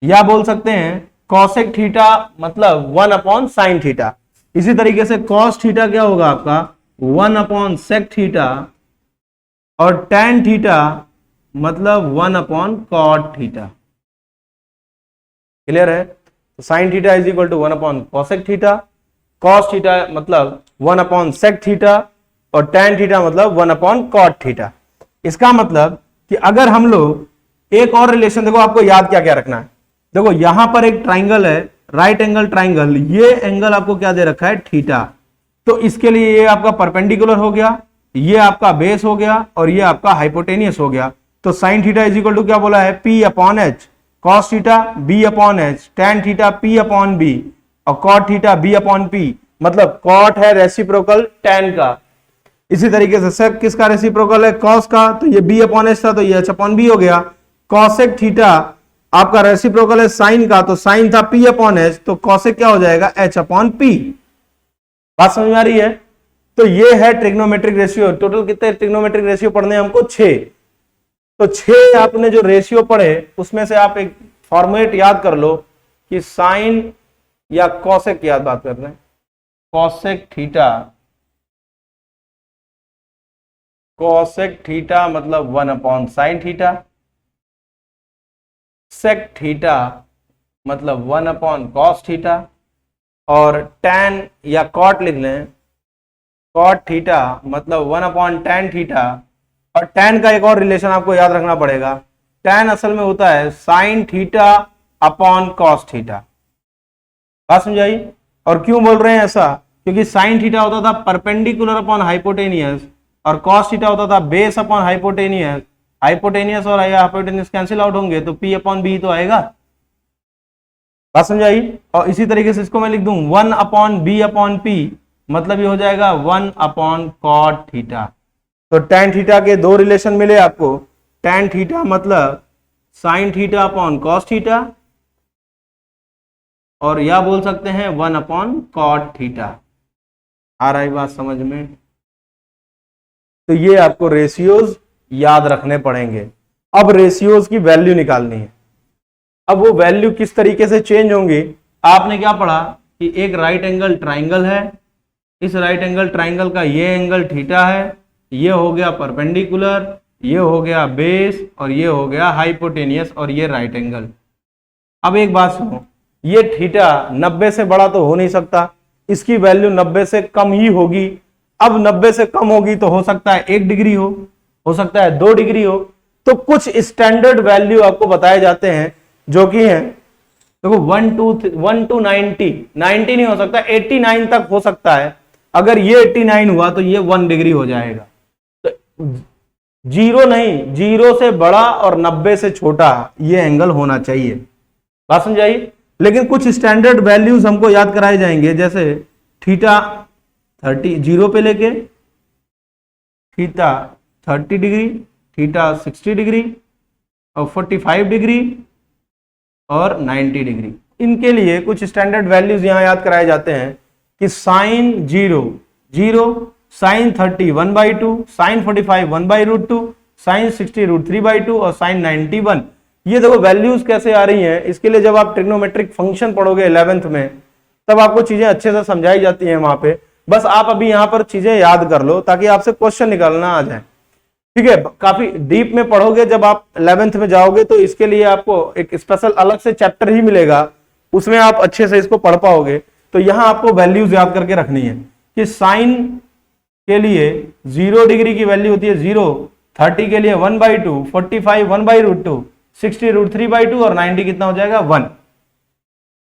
या बोल सकते हैं कॉसेक थीटा मतलब 1 अपॉन साइन थीटा। इसी तरीके से कॉस थीटा क्या होगा आपका 1 अपॉन सेक थीटा, और tan थीटा मतलब 1 अपॉन कॉट थीटा। क्लियर है? तो sine theta is equal to 1 upon cosec theta, cos theta मतलब 1 अपॉन सेक थीटा, और tan थीटा मतलब 1 अपॉन कॉट थीटा। इसका मतलब कि अगर हम लोग एक और रिलेशन, देखो आपको याद क्या क्या रखना है। देखो यहां पर एक ट्राइंगल है, राइट एंगल ट्राइंगल, ये एंगल आपको क्या दे रखा है थीटा। तो इसके लिए ये आपका परपेंडिकुलर हो गया, ये आपका बेस हो गया, और ये आपका हाइपोटेनियस हो गया। तो sine theta is equal to क्या बोला है P upon h, cos theta B upon h, tan theta P upon B, और cot theta B upon P। मतलब कॉट है रेसिप्रोकल tan का। इसी तरीके से सेक किसका रेसिप्रोकल है कॉस का, तो ये B अपॉन एच था तो ये H अपॉन B हो गया। कॉसेक थीटा आपका रेसिप्रोकल है साइन का, तो साइन था P अपॉन एच, तो कॉसेक क्या हो जाएगा H अपॉन P। बात समझ में आ रही है? तो ये है ट्रिग्नोमेट्रिक रेशियो। टोटल कितने ट्रिग्नोमेट्रिक रेशियो पढ़ने हैं हमको 6। तो 6 आपने जो रेशियो पढ़े उसमें से आप एक फॉर्मेट याद कर लो कि साइन या कॉसेक की याद बात कर रहे हैं, कॉसेक थीटा, कॉसेक थीटा मतलब 1 upon sine theta, sec theta मतलब 1 अपॉन कॉस थीटा, और tan या कॉट लिख लें, कॉट थीटा मतलब 1 अपॉन tan थीटा। और tan का एक और रिलेशन आपको याद रखना पड़ेगा, tan असल में होता है sign theta upon cos theta. बात समझाई? और क्यों बोल रहे हैं ऐसा, क्योंकि साइन थीटा होता था परपेंडिकुलर अपॉन हाइपोटेनियस, और कॉस थीटा होता था बेस अपॉन हाइपोटेनियस। हाइपोटेनियस और हाइपोटेनियस कैंसिल आउट होंगे तो P अपॉन B तो आएगा। बात समझाई? और इसी तरीके से इसको मैं लिख दूं 1 अपॉन B अपॉन P, मतलब ये हो जाएगा 1 अपॉन कॉट थीटा। तो tan थीटा के दो रिलेशन मिले आपको, tan थीटा मतलब sign theta upon cos theta, और या बोल सकते हैं 1 अपॉन कॉट थीटा। आ रहा है बात समझ में? तो ये आपको रेशियोज याद रखने पड़ेंगे। अब रेशियोज की वैल्यू निकालनी है। अब वो वैल्यू किस तरीके से चेंज होंगी, आपने क्या पढ़ा कि एक राइट एंगल ट्राइंगल है, इस राइट एंगल ट्राइंगल का ये एंगल थीटा है, ये हो गया परपेंडिकुलर, ये हो गया बेस, और ये हो गया हाइपोटेनियस, और ये राइट एंगल। अब एक बात सुनो, ये थीटा 90 से बड़ा तो हो नहीं सकता, इसकी वैल्यू 90 से कम ही होगी। अब 90 से कम होगी तो हो सकता है 1 डिग्री हो सकता है 2 डिग्री हो। तो कुछ स्टैंडर्ड वैल्यू आपको बताए जाते हैं जो कि है, देखो 1 टू 90 नहीं हो सकता, 89 तक हो सकता है। अगर ये 89 हुआ तो ये 1 डिग्री हो जाएगा। तो 0 नहीं, 0 से बड़ा और 90 से छोटा ये एंगल होना चाहिए। बात समझाई? लेकिन कुछ स्टैंडर्ड वैल्यूज हमको याद कराए जाएंगे, जैसे थीटा 30 0 पे लेके थीटा 30 डिग्री, थीटा 60 डिग्री, और 45 डिग्री, और 90 डिग्री। इनके लिए कुछ स्टैंडर्ड वैल्यूज यहां याद कराए जाते हैं कि साइन 0 साइन 30 1/2, साइन 45 1/√2, साइन 60 √3/2, और साइन 90 1। ये देखो वैल्यूज कैसे आ रही हैं। इसके लिए जब आप ट्रिग्नोमेट्रिक फंक्शन पढ़ोगे 11th में, तब आपको चीजें अच्छे से समझाई जाती हैं वहां पे। बस आप अभी यहां पर चीजें याद कर लो ताकि आपसे क्वेश्चन निकालना आ जाए। ठीक है, काफी डीप में पढ़ोगे जब आप 11th में जाओगे, तो इसके लिए आपको एक स्पेशल अलग से चैप्टर ही मिलेगा, उसमें आप अच्छे से इसको पढ़ पाओगे। तो यहां आपको वैल्यूज याद करके रखनी है कि साइन के लिए 0 डिग्री की वैल्यू होती है 0, 30 के लिए 1/2, 45 1/√2, 60 √3/2, और 90 कितना हो जाएगा 1।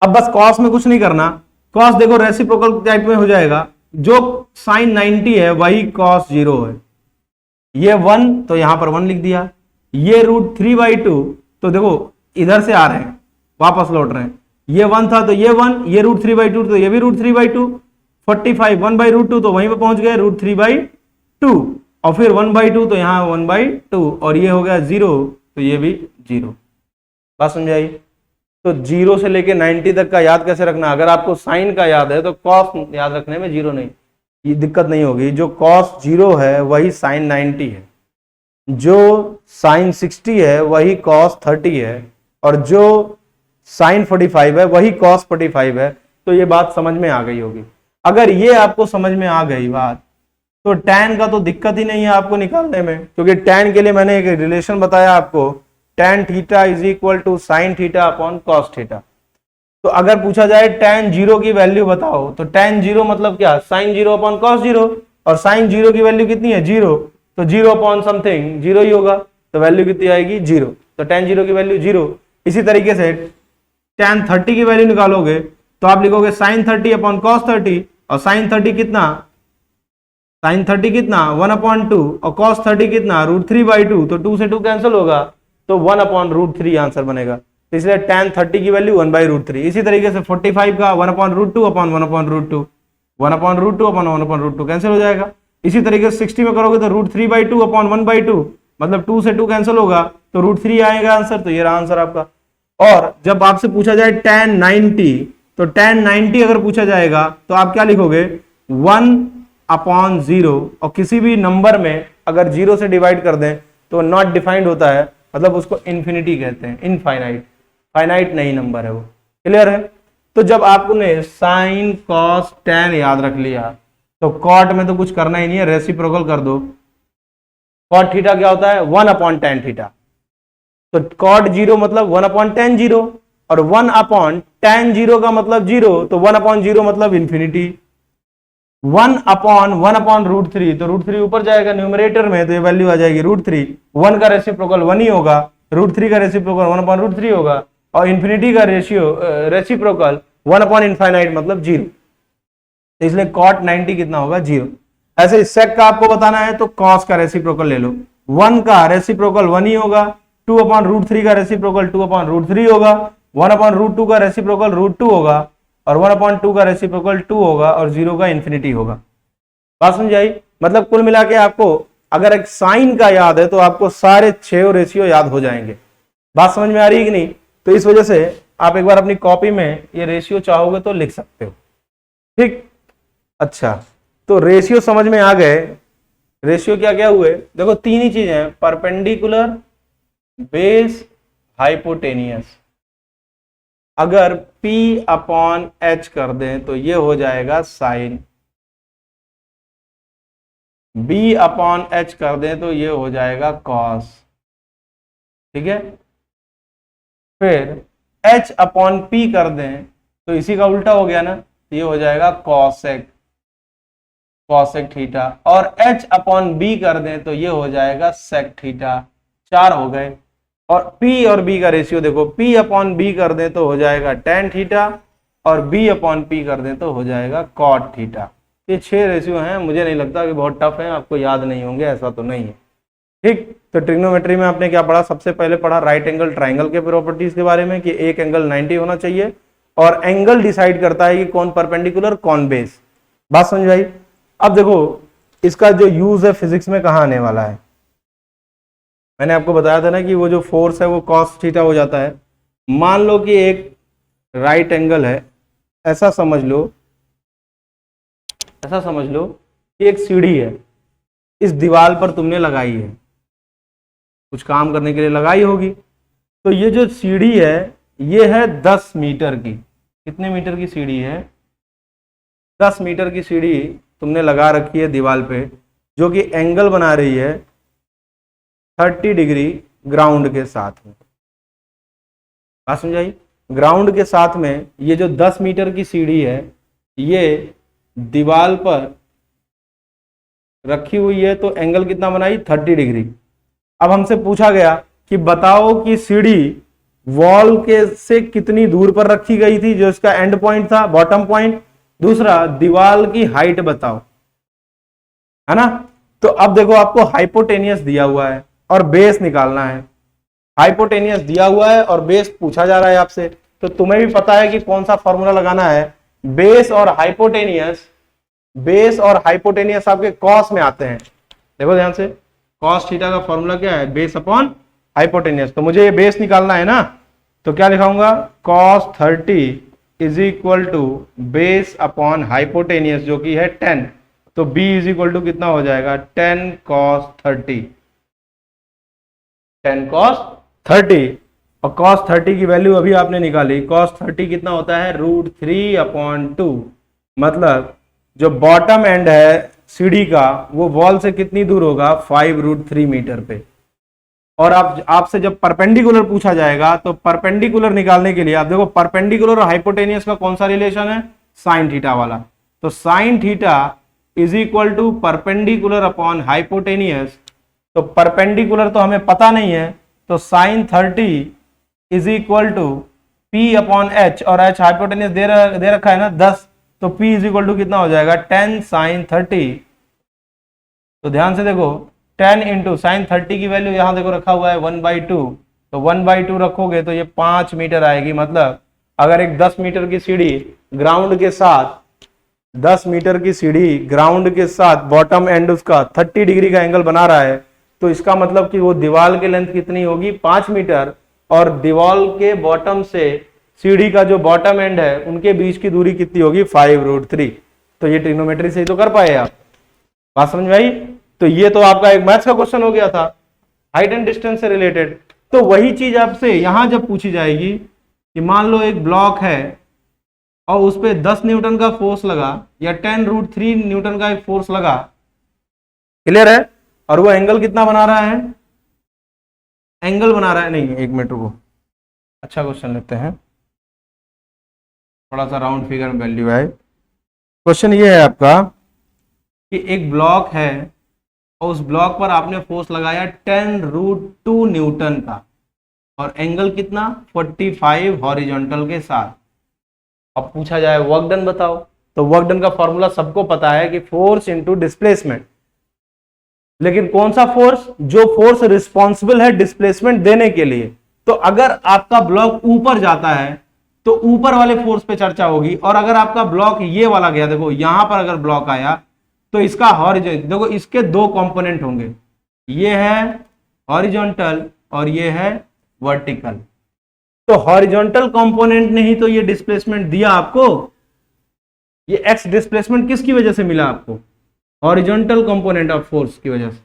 अब बस कॉस में कुछ नहीं करना, कॉस देखो रेसिप्रोकल टाइप में हो जाएगा, जो साइन 90 है वही कॉस 0 है। ये 1 तो यहां पर 1 लिख दिया, ये √3/2 तो देखो इधर से आ रहे हैं वापस लौट रहे हैं, ये 1 था तो ये 1, ये √3/2 तो ये भी √3/2, 45 1/√2 तो वहीं पे पहुंच गए √3/2, और फिर 1/2 तो यहां 1/2, और ये हो गया 0 तो ये भी 0। बात समझाई? तो 0 से लेके 90 तक का याद कैसे रखना, अगर आपको साइन का याद है तो कॉस याद रखने में 0 नहीं, ये दिक्कत नहीं होगी। जो कॉस 0 है वही साइन 90 है, जो साइन 60 है वही कॉस 30 है, और जो साइन 45 है वही कॉस 45 है। तो ये बात समझ में आ गई होगी। अगर ये आपको समझ में आ गई बात, तो tan का तो दिक्कत ही नहीं है आपको निकालने में, क्योंकि tan के लिए मैंने एक रिलेशन बताया आपको, tan theta is equal to sine theta upon cos theta. तो अगर पूछा जाए tan 0 की वैल्यू बताओ, तो tan 0 मतलब क्या, साइन 0 अपॉन कॉस 0, और साइन 0 की वैल्यू कितनी है 0, तो 0 अपॉन समथिंग 0 ही होगा, तो वैल्यू कितनी आएगी 0, तो tan 0 की वैल्यू 0। इसी तरीके से tan 30 की वैल्यू निकालोगे तो आप लिखोगे साइन 30 अपॉन कॉस 30, और साइन 30 कितना, साइन 30 कितना 1/2, और cos 30 कितना √3/2, तो 2 से 2 कैंसिल होगा, तो 1/√3 आंसर बनेगा। तो इसलिए tan 30 की वैल्यू 1/√3। इसी तरीके से 45 का 1/√2 अपॉन 1/√2, 1/√2 अपॉन 1/√2 कैंसिल हो जाएगा। इसी तरीके से 60 में करोगे तो √3/2 अपॉन 1/2, मतलब 2 से 2 कैंसिल होगा, तो √3 आएगा आंसर। तो ये रहा आंसर आपका। और जब आपसे पूछा जाए tan 90, तो tan 90 अगर पूछा जाएगा तो आप क्या लिखोगे 1/0, और किसी भी नंबर में अगर 0 से डिवाइड कर दें तो नॉट डिफाइंड होता है, मतलब उसको इन्फिनिटी कहते हैं, इनफाइनाइट, फाइनाइट नहीं नंबर है वो। क्लियर है। तो जब आपने साइन कॉस tan याद रख लिया, तो कॉट में तो कुछ करना ही नहीं है, रेसिप्रोकल कर दो। कॉट थीटा क्या होता है 1/tan थीटा, तो कॉट 0 मतलब 1/tan 0, और 1/tan 0 का मतलब 0, तो 1/0 मतलब इंफिनिटी। 1/1/√3, तो √3 ऊपर जाएगा न्यूमरेटर में, तो ये वैल्यू आ जाएगी √3। 1 का रेसिप्रोकल 1 ही होगा, √3 का रेसिप्रोकल 1/√3 होगा, और इंफिनिटी का रेसिप्रोकल 1/∞ मतलब 0। इसलिए cot 90 कितना होगा 0। ऐसे sec का आपको बताना है तो cos का रेसिप्रोकल ले लो, 1 का रेसिप्रोकल 1 ही होगा, 2/√3 का रेसिप्रोकल 2/√3 होगा, 1/√2 का रेसिप्रोकल √2 होगा, और 1/2 का रेसिप्रोकल 2 होगा, और 0 का इंफिनिटी होगा। बात समझाई। मतलब कुल मिला के आपको अगर एक साइन का याद है तो आपको सारे 6 रेशियो याद हो जाएंगे। बात समझ में आ रही है कि नहीं। तो इस वजह से आप एक बार अपनी कॉपी में ये रेशियो चाहोगे तो लिख सकते हो। ठीक, अच्छा, तो रेशियो समझ में आ गए। रेशियो क्या क्या हुए, देखो 3 ही चीजें हैं, परपेंडिकुलर, बेस, हाइपोटेनियस। अगर P/H कर दें तो ये हो जाएगा साइन, B/H कर दें तो ये हो जाएगा कॉस। ठीक है, फिर H/P कर दें तो इसी का उल्टा हो गया ना, ये हो जाएगा कॉसेक, कॉसेक थीटा, और H/B कर दें तो ये हो जाएगा सेक थीटा। 4 हो गए। और P और B का रेशियो देखो, P/B कर दें तो हो जाएगा tan थीटा, और B/P कर दें तो हो जाएगा cot थीटा। ये 6 रेशियो हैं, मुझे नहीं लगता कि बहुत टफ है, आपको याद नहीं होंगे, ऐसा तो नहीं है। ठीक, तो ट्रिग्नोमेट्री में आपने क्या पढ़ा, सबसे पहले पढ़ा राइट एंगल ट्राइंगल के प्रॉपर्टीज के बारे में, कि एक एंगल 90 होना चाहिए, और एंगल डिसाइड करता है कि कौन परपेंडिकुलर कौन बेस। बात समझ आई। अब देखो इसका जो यूज है फिजिक्स में कहाँ आने वाला है। मैंने आपको बताया था ना कि वो जो फोर्स है वो कॉस थीटा हो जाता है। मान लो कि एक राइट एंगल है, ऐसा समझ लो कि एक सीढ़ी है, इस दीवार पर तुमने लगाई है, कुछ काम करने के लिए लगाई होगी। तो ये जो सीढ़ी है ये है 10 मीटर की। कितने मीटर की सीढ़ी है, 10 मीटर की सीढ़ी तुमने लगा रखी है दीवार पे, जो कि एंगल बना रही है 30 डिग्री ग्राउंड के साथ में। बात समझाई। ग्राउंड के साथ में ये जो 10 मीटर की सीढ़ी है ये दीवार पर रखी हुई है, तो एंगल कितना बनाई 30 डिग्री। अब हमसे पूछा गया कि बताओ कि सीढ़ी वॉल के से कितनी दूर पर रखी गई थी, जो इसका एंड पॉइंट था, बॉटम पॉइंट। दूसरा, दीवार की हाइट बताओ, है ना। तो अब देखो आपको हाइपोटेनियस दिया हुआ है और बेस निकालना है। हाइपोटेनियस दिया हुआ है और बेस पूछा जा रहा है आपसे, तो तुम्हें भी पता है कि कौन सा फॉर्मूला लगाना है। बेस और हाइपोटेनियस आपके कॉस में आते हैं। देखो ध्यान से, कॉस थीटा का फॉर्मूला क्या है, बेस अपॉन हाइपोटेनियस। तो मुझे ये बेस निकालना है ना, तो क्या लिखाऊंगा, cos 30 is equal to base upon hypotenuse जो कि है 10, तो b इज इक्वल टू कितना हो जाएगा 10 cos 30, 10 cos 30। और cos 30 की वैल्यू अभी आपने निकाली, cos 30 कितना होता है √3/2, मतलब जो बॉटम एंड है सीढ़ी का वो वॉल से कितनी दूर होगा 5√3 मीटर पे। और आप आपसे जब परपेंडिकुलर पूछा जाएगा तो परपेंडिकुलर निकालने के लिए आप देखो परपेंडिकुलर और हाइपोटेनियस का कौन सा रिलेशन है, साइन थीटा वाला। तो sine theta is equal to perpendicular upon hypotenuse, तो परपेंडिकुलर तो हमें पता नहीं है, तो sine 30 is equal to P upon H, और H हाइपोटेनियस दे रखा है ना 10, तो P इज इक्वल टू कितना हो जाएगा 10 साइन 30। तो ध्यान से देखो 10 इंटू साइन 30 की वैल्यू यहां देखो रखा हुआ है 1/2, तो 1/2 रखोगे तो ये 5 मीटर आएगी। मतलब अगर एक 10 मीटर की सीढ़ी ग्राउंड के साथ 10 मीटर की सीढ़ी ग्राउंड के साथ बॉटम एंड उसका 30 डिग्री का एंगल बना रहा है, तो इसका मतलब कि वो दीवार की लेंथ कितनी होगी 5 मीटर, और दीवार के बॉटम से सीढ़ी का जो बॉटम एंड है उनके बीच की दूरी कितनी होगी 5√3। तो ये ट्रिग्नोमेट्री से ही तो कर पाए आप, बात समझ में आई। तो ये तो आपका एक मैथ्स का क्वेश्चन हो गया था हाइट एंड डिस्टेंस से रिलेटेड। तो वही चीज आपसे यहां जब पूछी जाएगी कि मान लो एक ब्लॉक है और उस पर 10 न्यूटन का फोर्स लगा या 10√3 न्यूटन का एक फोर्स लगा, क्लियर है, और वो एंगल कितना बना रहा है, एंगल बना रहा है, नहीं एक मिनट रुको, अच्छा क्वेश्चन लेते हैं, थोड़ा सा राउंड फिगर में वैल्यू है। क्वेश्चन ये है आपका कि एक ब्लॉक है और उस ब्लॉक पर आपने फोर्स लगाया 10√2 न्यूटन का, और एंगल कितना 45 हॉरिजॉन्टल के साथ। अब पूछा जाए वर्क डन बताओ, तो वर्क डन का फॉर्मूला सबको पता है कि फोर्स इनटू डिस्प्लेसमेंट, लेकिन कौन सा फोर्स, जो फोर्स रिस्पॉन्सिबल है डिस्प्लेसमेंट देने के लिए। तो अगर आपका ब्लॉक ऊपर जाता है तो ऊपर वाले फोर्स पे चर्चा होगी, और अगर आपका ब्लॉक ये वाला गया, देखो यहां पर अगर ब्लॉक आया तो इसका हॉरिजॉन्टल, देखो इसके दो कंपोनेंट होंगे, ये है हॉरिजॉन्टल और ये है वर्टिकल। तो हॉरिजॉन्टल कंपोनेंट ने ही तो ये डिस्प्लेसमेंट दिया आपको, ये एक्स डिस्प्लेसमेंट किसकी वजह से मिला आपको, हॉरिजॉन्टल कंपोनेंट ऑफ फोर्स की वजह से।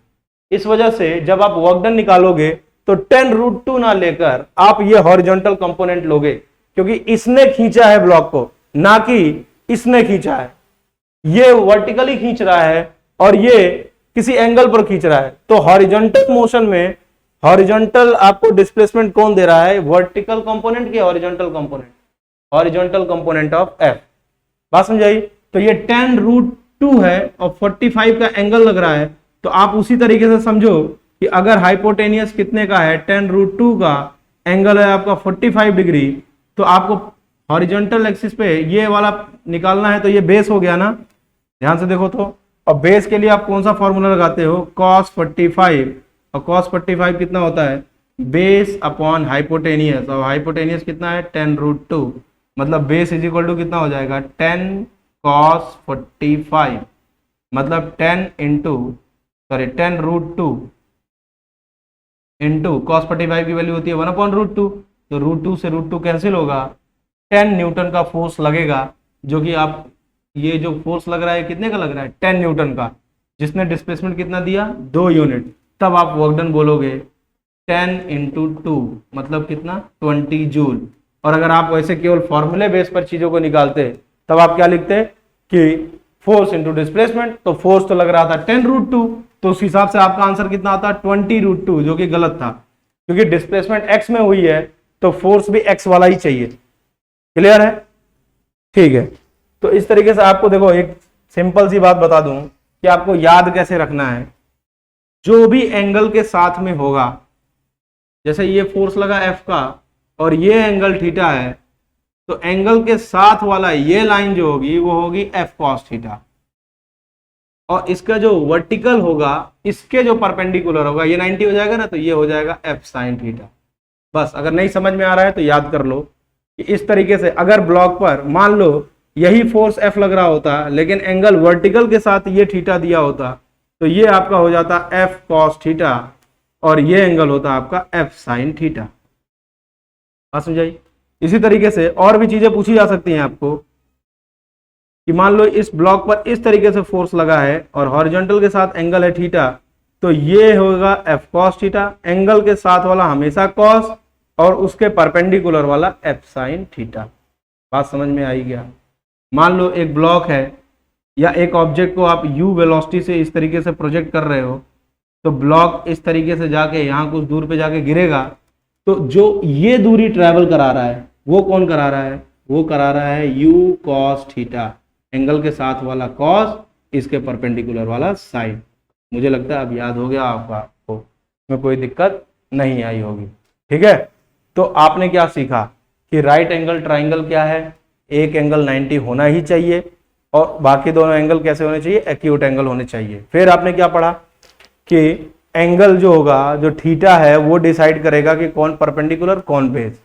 इस वजह से जब आप वर्क डन निकालोगे तो 10√2 ना लेकर आप ये हॉरिजॉन्टल कंपोनेंट लोगे, क्योंकि इसने खींचा है ब्लॉक को, ना कि इसने खींचा है, ये वर्टिकली खींच रहा है और ये किसी एंगल पर खींच रहा है। तो हॉरिजॉन्टल मोशन में हॉरिजॉन्टल आपको डिस्प्लेसमेंट कौन दे रहा है, वर्टिकल कंपोनेंट की horizontal component, horizontal component of F, बात समझाई। तो ये 10√2 है और 45 का एंगल लग रहा है, तो आप उसी तरीके से समझो कि अगर हाइपोटेनियस कितने का है 10√2 का, एंगल है आपका 45 डिग्री, तो आपको हॉरिजॉन्टल एक्सिस पे ये वाला निकालना है, तो ये बेस हो गया ना, ध्यान से देखो तो। और बेस के लिए आप कौन सा फॉर्मूला लगाते हो, cos 45, और cos 45 कितना होता है बेस अपॉन हाइपोटेनियस, और हाइपोटेनियस कितना है 10√2, मतलब बेस इज इक्वल टू कितना हो जाएगा 10 cos 45, मतलब 10√2 इंटू cos 45 की वैल्यू होती है 1/√2, तो √2 से √2 कैंसिल होगा, 10 न्यूटन का फोर्स लगेगा, जो कि आप ये जो फोर्स लग रहा है कितने का लग रहा है 10 न्यूटन का, जिसने डिस्प्लेसमेंट कितना दिया 2 यूनिट, तब आप वर्क डन बोलोगे 10 × 2 मतलब कितना 20 जूल। और अगर आप वैसे केवल फॉर्मूले बेस पर चीजों को निकालते तब आप क्या लिखते कि फोर्स इनटू डिस्प्लेसमेंट, तो फोर्स तो लग रहा था 10√2, तो उस हिसाब से आपका आंसर कितना आता 20√2, जो कि गलत था, क्योंकि डिस्प्लेसमेंट एक्स में हुई है तो फोर्स भी एक्स वाला ही चाहिए। क्लियर है, ठीक है। तो इस तरीके से आपको देखो एक सिंपल सी बात बता दूं कि आपको याद कैसे रखना है, जो भी एंगल के साथ में होगा, जैसे ये फोर्स लगा एफ का और ये एंगल थीटा है, तो एंगल के साथ वाला ये लाइन जो होगी वो होगी एफ कॉस थीटा, और इसका जो वर्टिकल होगा इसके जो परपेंडिकुलर होगा ये 90 हो जाएगा ना, तो ये हो जाएगा एफ साइन थीटा। बस अगर नहीं समझ में आ रहा है तो याद कर लो कि इस तरीके से अगर ब्लॉक पर मान लो यही फोर्स एफ लग रहा होता लेकिन एंगल वर्टिकल के साथ ये थीटा दिया होता, तो ये आपका हो जाता एफ कॉस थीटा और ये एंगल होता आपका एफ साइन थीटा। बात समझाई। इसी तरीके से और भी चीजें पूछी जा सकती हैं आपको कि मान लो इस ब्लॉक पर इस तरीके से फोर्स लगा है और हॉरिजॉन्टल के साथ एंगल है थीटा, तो ये होगा एफ कॉस थीटा, एंगल के साथ वाला हमेशा कॉस और उसके परपेंडिकुलर वाला एफ साइन थीटा। बात समझ में आई क्या? मान लो एक ब्लॉक है या एक ऑब्जेक्ट को आप u वेलोसिटी से इस तरीके से प्रोजेक्ट कर रहे हो, तो ब्लॉक इस तरीके से जाके यहाँ कुछ दूर पे जाके गिरेगा, तो जो ये दूरी ट्रैवल करा रहा है वो कौन करा रहा है? वो करा रहा है u cos थीटा, एंगल के साथ वाला cos, इसके परपेंडिकुलर वाला साइन। मुझे लगता है अब याद हो गया आपको, में कोई दिक्कत नहीं आई होगी। ठीक है, तो आपने क्या सीखा कि राइट एंगल ट्राइंगल क्या है? एक एंगल 90 होना ही चाहिए और बाकी दोनों एंगल कैसे होने चाहिए? एक्यूट एंगल होने चाहिए। फिर आपने क्या पढ़ा कि एंगल जो होगा, जो थीटा है, वो डिसाइड करेगा कि कौन परपेंडिकुलर कौन बेस।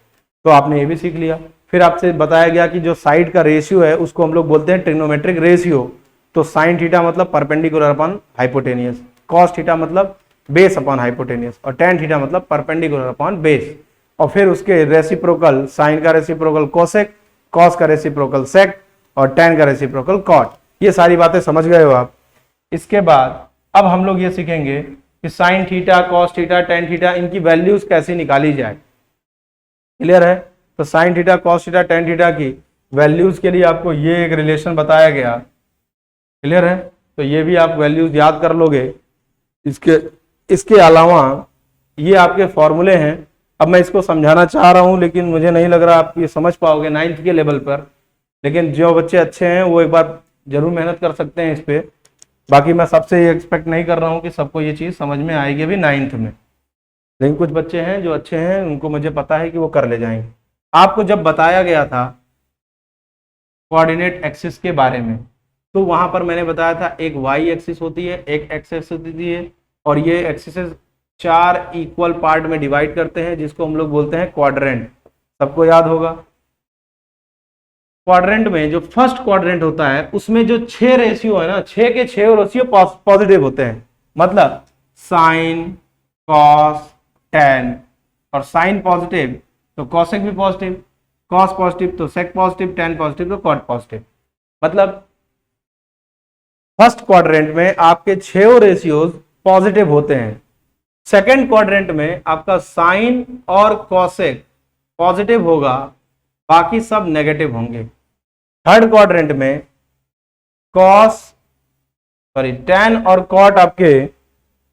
तो आपने ये भी सीख लिया। फिर आपसे बताया गया कि जो साइड का रेशियो है उसको हम लोग बोलते हैं ट्रिग्नोमेट्रिक रेशियो। तो साइन थीटा मतलब perpendicular upon hypotenuse, cos theta मतलब बेस अपॉन हाइपोटेनियस और टेन थीटा मतलब परपेंडिकुलर अपॉन बेस। और फिर उसके रेसिप्रोकल, साइन का रेसिप्रोकल कोसेक, कॉस का रेसिप्रोकल सेक और टेन का रेसिप्रोकल कॉट। ये सारी बातें समझ गए हो आप। इसके बाद अब हम लोग ये सीखेंगे कि sine theta, cos theta, tan theta, इनकी वैल्यूज कैसे निकाली जाए। क्लियर है? तो sine theta, cos theta, tan theta की वैल्यूज के लिए आपको ये एक रिलेशन बताया गया। क्लियर है? तो ये भी आप वैल्यूज याद कर लोगे। इसके अलावा ये आपके फॉर्मूले हैं। अब मैं इसको समझाना चाह रहा हूं लेकिन मुझे नहीं लग रहा आप ये समझ पाओगे 9th के लेवल पर, लेकिन जो बच्चे अच्छे हैं वो एक बार जरूर मेहनत कर सकते हैं इस पे। बाकी मैं सबसे ये एक्सपेक्ट नहीं कर रहा हूं कि सबको ये चीज़ समझ में आएगी अभी 9th में, लेकिन कुछ बच्चे हैं जो अच्छे हैं, उनको मुझे पता है कि वो कर ले जाएंगे। आपको जब बताया गया था कोऑर्डिनेट एक्सिस के बारे में, तो वहां पर मैंने बताया था एक वाई एक्सिस होती है, एक एक्स एक्सिस होती है, और ये एक्सिस 4 इक्वल पार्ट में डिवाइड करते हैं जिसको हम लोग बोलते हैं क्वाड्रेंट। सबको याद होगा। क्वाड्रेंट में जो फर्स्ट क्वाड्रेंट होता है उसमें जो 6 रेशियो है ना, 6 के 6 रेशियो पॉजिटिव होते हैं। मतलब साइन, कॉस, टेन, और साइन पॉजिटिव तो कॉसेक भी पॉजिटिव, कॉस पॉजिटिव तो सेक पॉजिटिव, टेन पॉजिटिव तो कॉट पॉजिटिव। मतलब फर्स्ट क्वाड्रेंट में आपके 6 रेशियोज पॉजिटिव होते हैं। सेकेंड क्वाड्रेंट में आपका साइन और कॉसेक पॉजिटिव होगा, बाकी सब नेगेटिव होंगे। थर्ड क्वाड्रेंट में टेन और कॉट आपके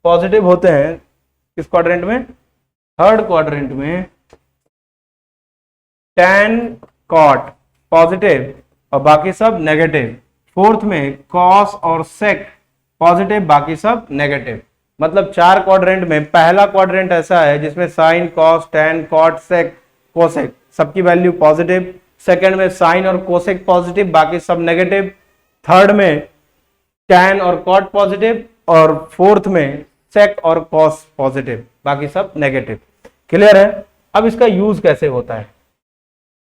पॉजिटिव होते हैं। किस क्वाड्रेंट में? थर्ड क्वाड्रेंट में टेन कॉट पॉजिटिव और बाकी सब नेगेटिव। फोर्थ में कॉस और सेक पॉजिटिव, बाकी सब नेगेटिव। मतलब 4 क्वाड्रेंट में पहला क्वाड्रेंट ऐसा है जिसमें साइन, कॉस, टेन, कॉट, सेक, कोसेक सबकी वैल्यू पॉजिटिव। सेकंड में साइन और कोसेक पॉजिटिव, बाकी सब नेगेटिव। थर्ड में टेन और कॉट पॉजिटिव, और फोर्थ में सेक और कॉस पॉजिटिव, बाकी सब नेगेटिव। क्लियर है? अब इसका यूज कैसे होता है?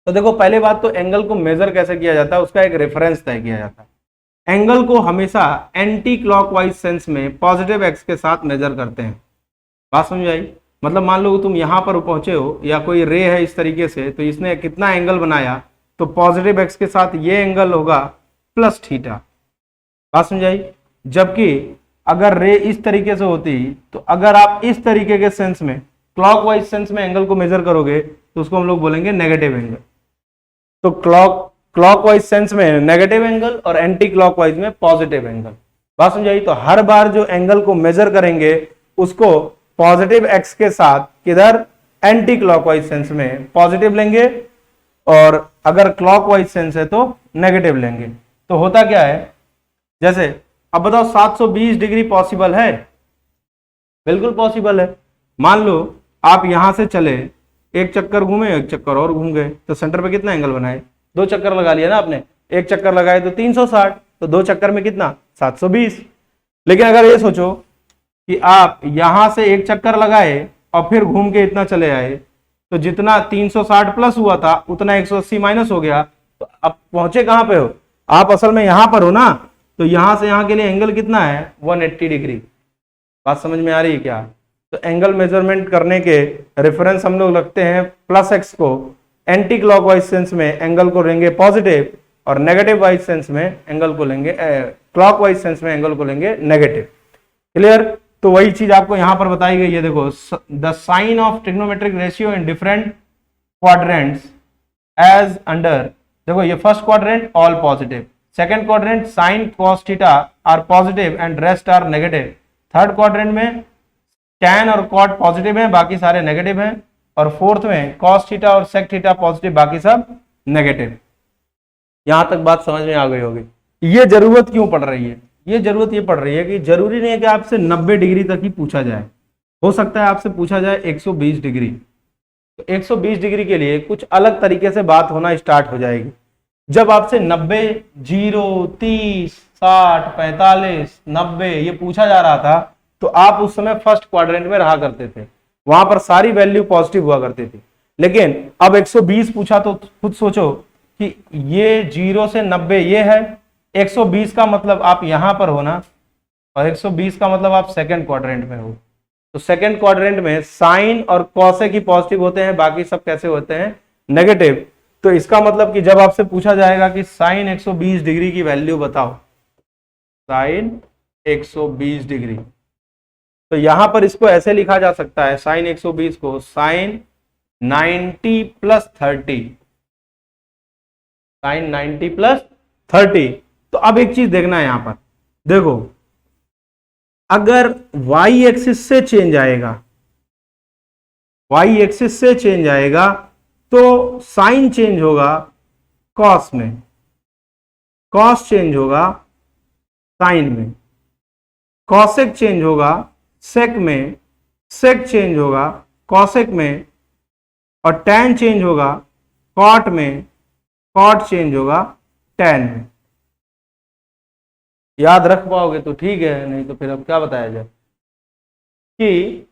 तो देखो, पहले बात तो एंगल को मेजर कैसे किया जाता है, उसका एक रेफरेंस तय किया जाता है। एंगल को हमेशा एंटी क्लॉकवाइज सेंस में पॉजिटिव एक्स के साथ मेजर करते हैं। बात समझ आई? मतलब मान लो तुम यहां पर पहुंचे हो या कोई रे है इस तरीके से, तो इसने कितना एंगल बनाया, तो पॉजिटिव एक्स के साथ ये एंगल होगा प्लस थीटा। बात समझ आई? जबकि अगर रे इस तरीके से होती, तो अगर आप इस तरीके के सेंस में क्लॉकवाइज सेंस में एंगल को मेजर करोगे तो उसको हम लोग बोलेंगे नेगेटिव एंगल। तो क्लॉकवाइज सेंस में नेगेटिव एंगल और एंटी क्लॉकवाइज में पॉजिटिव एंगल। बात समझ आई? तो हर बार जो एंगल को मेजर करेंगे उसको पॉजिटिव एक्स के साथ किधर, एंटी क्लॉकवाइज सेंस में पॉजिटिव लेंगे, और अगर क्लॉकवाइज सेंस है तो नेगेटिव लेंगे। तो होता क्या है, जैसे अब बताओ 720 डिग्री पॉसिबल है? बिल्कुल पॉसिबल है। मान लो आप यहां से चले, एक चक्कर घूमे, एक चक्कर और घूम गए, तो सेंटर पे कितना एंगल बनाए? 2 चक्कर लगा लिया ना आपने। एक चक्कर लगाए तो 360, तो 2 चक्कर में कितना? 720। लेकिन अगर ये सोचो कि आप यहां से एक चक्कर लगाए और फिर घूम के इतना चले आए, तो जितना 360 प्लस हुआ था उतना 180 माइनस हो गया। तो अब पहुंचे कहां पे हो आप? असल में यहां पर हो ना। तो यहां से यहां के लिए एंगल कितना है? 180 डिग्री। बात समझ में आ रही है क्या? तो एंगल मेजरमेंट करने के रेफरेंस हम लोग रखते हैं प्लस एक्स को, एंटी क्लॉकवाइज सेंस में एंगल को लेंगे पॉजिटिव, और नेगेटिव वाइज सेंस में एंगल को लेंगे, क्लॉकवाइज सेंस में एंगल को लेंगे नेगेटिव। क्लियर? तो वही चीज आपको यहां पर बताई गई है, देखो the sign of trigonometric ratio in different quadrants as under, देखो ये first quadrant all positive, second quadrant sine cos theta are positive and rest are negative, third quadrant में टैन और कॉट पॉजिटिव है, बाकी सारे नेगेटिव हैं, और fourth में कॉस थीटा और सेक थीटा पॉजिटिव, बाकी सब नेगेटिव। यहां तक बात समझ में आ गई होगी। ये जरूरत क्यों पड़ रही है? ये जरूरत ये पड़ रही है कि जरूरी नहीं है कि आपसे 90 डिग्री तक ही पूछा जाए, हो सकता है आपसे पूछा जाए 120 डिग्री। तो 120 डिग्री के लिए कुछ अलग तरीके से बात होना स्टार्ट हो जाएगी। जब आपसे 90, 0, 30, 60, 45, 90 ये पूछा जा रहा था, तो आप उस समय फर्स्ट क्वाड्रेंट में रहा करते थे, वहां पर सारी वैल्यू पॉजिटिव हुआ करती थी। लेकिन अब 120 पूछा तो खुद सोचो कि ये 0 से 90 ये है, 120 का मतलब आप यहां पर हो ना, और 120 का मतलब आप सेकंड क्वाड्रेंट में हो। तो सेकंड क्वाड्रेंट में साइन और कॉसेक ही पॉजिटिव होते हैं, बाकी सब कैसे होते हैं? नेगेटिव। तो इसका मतलब कि जब आपसे पूछा जाएगा कि साइन 120 डिग्री की वैल्यू बताओ, साइन 120 डिग्री, तो यहां पर इसको ऐसे लिखा जा सकता है, साइन 120 को साइन 90 प्लस 30, साइन 90 प्लस 30। तो अब एक चीज देखना है यहां पर, देखो अगर y एक्सिस से चेंज आएगा, y एक्सिस से चेंज आएगा तो साइन चेंज होगा कॉस में, कॉस चेंज होगा साइन में, कॉसेक चेंज होगा सेक में, सेक चेंज होगा कॉसेक में, और टैन चेंज होगा कॉट में, कॉट चेंज होगा टैन में। याद रख पाओगे तो ठीक है, नहीं तो फिर अब क्या बताया जाए कि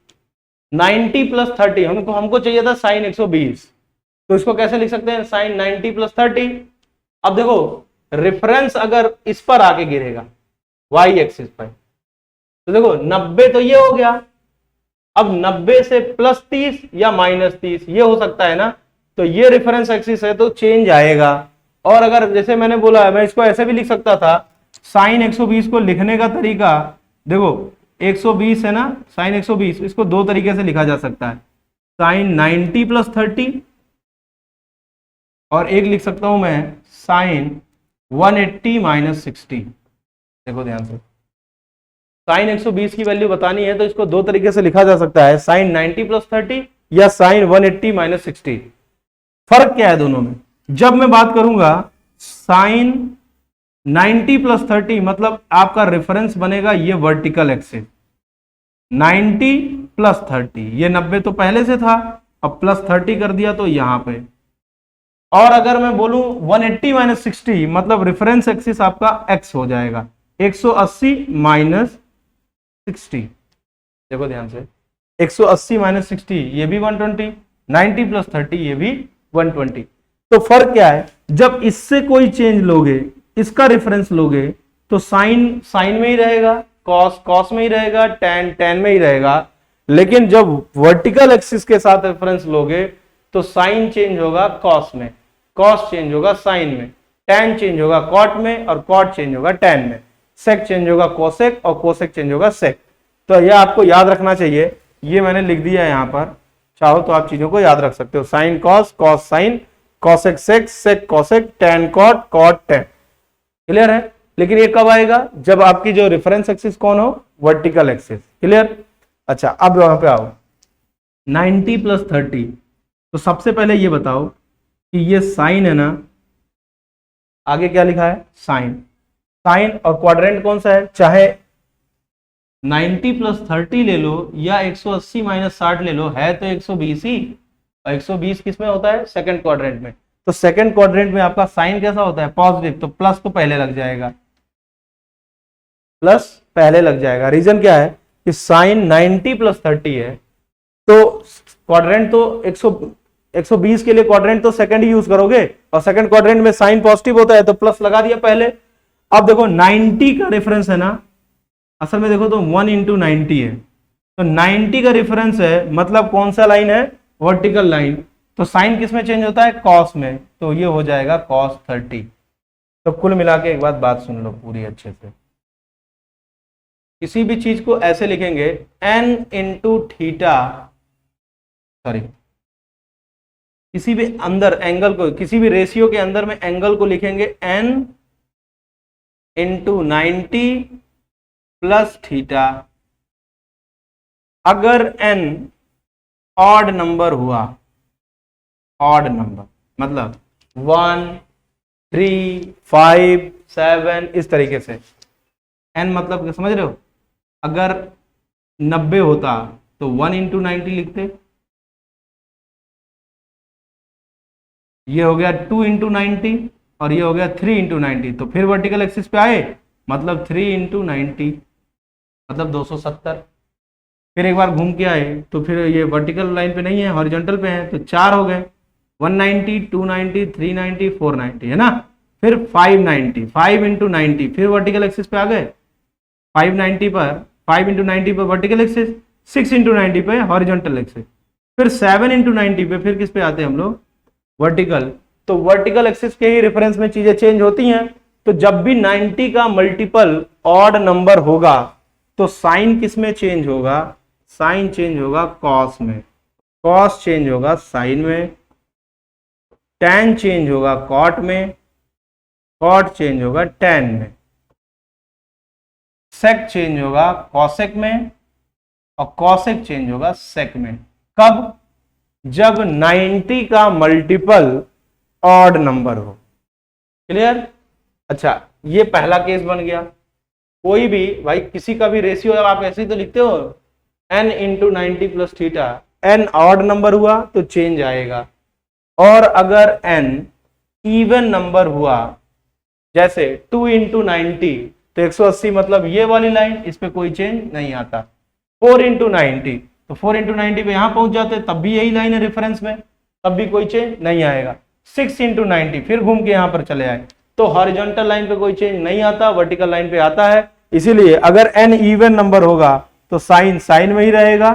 90 प्लस 30, हमको चाहिए था साइन 120, तो इसको कैसे लिख सकते हैं? Sine 90 plus 30। अब देखो रेफरेंस अगर इस पर आके गिरेगा y एक्सिस पर, तो देखो 90 तो ये हो गया, अब 90 से प्लस 30 या माइनस 30 ये हो सकता है ना, तो ये रेफरेंस एक्सिस है तो चेंज आएगा। और अगर जैसे मैंने बोला, मैं इसको ऐसे भी लिख सकता था, साइन 120 को लिखने का तरीका देखो, 120 है ना, साइन 120, इसको दो तरीके से लिखा जा सकता है, साइन 90 प्लस 30, और एक लिख सकता हूं मैं साइन 180 माइनस 60। देखो ध्यान से, साइन 120 की वैल्यू बतानी है तो इसको दो तरीके से लिखा जा सकता है, साइन 90 प्लस 30 या साइन 180 माइनस 60। फर्क क्या है दोनों में? जब मैं बात करूंगा साइन 90 प्लस 30, मतलब आपका रेफरेंस बनेगा ये वर्टिकल एक्सिस, 90 प्लस 30, ये 90 तो पहले से था, अब प्लस 30 कर दिया तो यहां पे। और अगर मैं बोलूं 180 माइनस 60, मतलब रेफरेंस एक्सिस आपका एक्स हो जाएगा, 180 माइनस 60। देखो ध्यान से, 180 माइनस 60 ये भी 120, 90 प्लस 30 ये भी 120। तो फर्क क्या है? जब इससे कोई चेंज लोगे, इसका रेफरेंस लोगे, तो साइन साइन में ही रहेगा, कॉस कॉस में ही रहेगा, टैन टैन में ही रहेगा। लेकिन जब वर्टिकल एक्सिस के साथ रेफरेंस लोगे तो साइन चेंज होगा कॉस में, कॉस चेंज होगा साइन में, टैन चेंज होगा कॉट में, और कॉट चेंज होगा टैन में, सेक चेंज होगा कोसेक, और कोसेक चेंज होगा सेक। तो यह आपको याद रखना चाहिए, ये मैंने लिख दिया है यहां पर, चाहो तो आप चीजों को याद रख सकते हो, sine cos, cos sine, cosec sec, sec cosec, tan cot, cot tan. Clear है? लेकिन ये कब आएगा? जब आपकी जो रेफरेंस एक्सिस कौन हो? Vertical axis. क्लियर? अच्छा, अब वहां पे आओ, 90 प्लस 30, तो सबसे पहले ये बताओ कि ये साइन है ना, आगे क्या लिखा है? साइन, साइन, और क्वाड्रेंट कौन सा है? चाहे 90 प्लस 30 ले लो या 180 माइनस 60 ले लो, है तो 120 ही, और 120 किस में होता है? सेकंड क्वाड्रेंट में। तो सेकंड क्वाड्रेंट में आपका साइन कैसा होता है? पॉजिटिव, तो प्लस तो पहले लग जाएगा, प्लस पहले लग जाएगा। रीजन क्या है कि साइन 90 प्लस 30 है, तो क्वाड्रेंट तो 120 के लिए क्वाड्रेंट तो सेकंड ही यूज करोगे, और सेकंड क्वाड्रेंट में साइन पॉजिटिव होता है तो प्लस लगा दिया पहले। अब देखो 90 का रेफरेंस है ना, असल में देखो तो 1 इंटू 90 है, तो 90 का रेफरेंस है, मतलब कौन सा लाइन है, वर्टिकल लाइन। तो साइन किस में चेंज होता है, कॉस में, तो ये हो जाएगा cos 30। तो कुल मिला के एक बात सुन लो पूरी अच्छे से, किसी भी चीज को ऐसे लिखेंगे n इंटू थीटा, सॉरी, किसी भी अंदर एंगल को, किसी भी रेशियो के अंदर में एंगल को लिखेंगे n इंटू 90 प्लस थीटा। अगर n ऑड नंबर हुआ, ऑड नंबर मतलब 1, 3, 5, 7 इस तरीके से, n मतलब समझ रहे हो, अगर 90 होता तो 1 इंटू 90 लिखते, ये हो गया 2 इंटू 90 और ये हो गया 3 इंटू 90, तो फिर वर्टिकल एक्सिस पे आए, मतलब 3 इंटू 90 मतलब 270। फिर एक बार घूम के आए तो फिर ये वर्टिकल लाइन पे नहीं है, हॉरिजॉन्टल पे है, तो 4 हो गए, 190, 290, 390, 490 है ना। फिर 590, 5 इंटू 90 फिर वर्टिकल एक्सिस पे आ गए, 590 पर 5 इंटू 90 पर वर्टिकल एक्सिस, 6 इंटू 90 पे हॉरिजॉन्टल एक्सिस, फिर 7 इंटू 90 पे फिर किस पे आते हैं हम लोग, वर्टिकल। तो वर्टिकल एक्सिस के ही रेफरेंस में चीजें चेंज होती हैं। तो जब भी 90 का मल्टीपल ऑड नंबर होगा तो साइन किस में चेंज होगा, साइन चेंज होगा कॉस में, कॉस चेंज होगा साइन में, टैन चेंज होगा कॉट में, कॉट चेंज होगा टैन में, सेक चेंज होगा कॉसेक में, और कॉसेक चेंज होगा सेक में। कब, जब 90 का मल्टीपल ऑड नंबर हो। क्लियर। अच्छा, ये पहला केस बन गया। कोई भी भाई किसी का भी रेशियो आप ऐसे ही तो लिखते हो n into 90 plus theta, n odd number हुआ तो चेंज आएगा, और अगर n इवन नंबर हुआ जैसे 2 इंटू 90 तो 180, मतलब ये वाली लाइन, इस पे कोई चेंज नहीं आता। 4 इंटू 90 तो 4 इंटू 90 पे यहां पहुंच जाते, तब भी यही लाइन है रेफरेंस में, तब भी कोई चेंज नहीं आएगा। 6 इंटू 90 फिर घूम के यहां पर चले आए, तो हॉरिजॉन्टल लाइन पे कोई चेंज नहीं आता, वर्टिकल लाइन पे आता है। इसीलिए अगर n इवन नंबर होगा तो साइन साइन में ही रहेगा,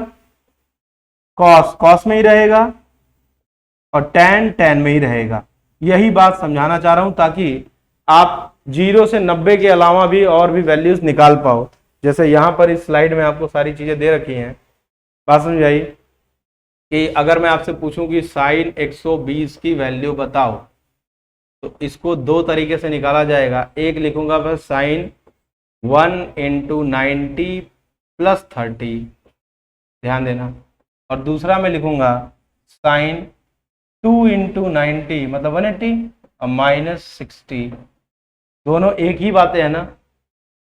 कॉस कॉस में ही रहेगा, और टैन टैन में ही रहेगा। यही बात समझाना चाह रहा हूं ताकि आप 0 से 90 के अलावा भी और भी वैल्यूज निकाल पाओ। जैसे यहां पर इस स्लाइड में आपको सारी चीजें दे रखी हैं, बात समझ आई कि अगर मैं आपसे पूछूं कि साइन 120 की वैल्यू बताओ, तो इसको दो तरीके से निकाला जाएगा। एक लिखूंगा मैं साइन 1 इंटू 90 प्लस 30, ध्यान देना, और दूसरा मैं लिखूंगा साइन 2 इंटू 90 मतलब 180 और माइनस 60। दोनों एक ही बातें है ना,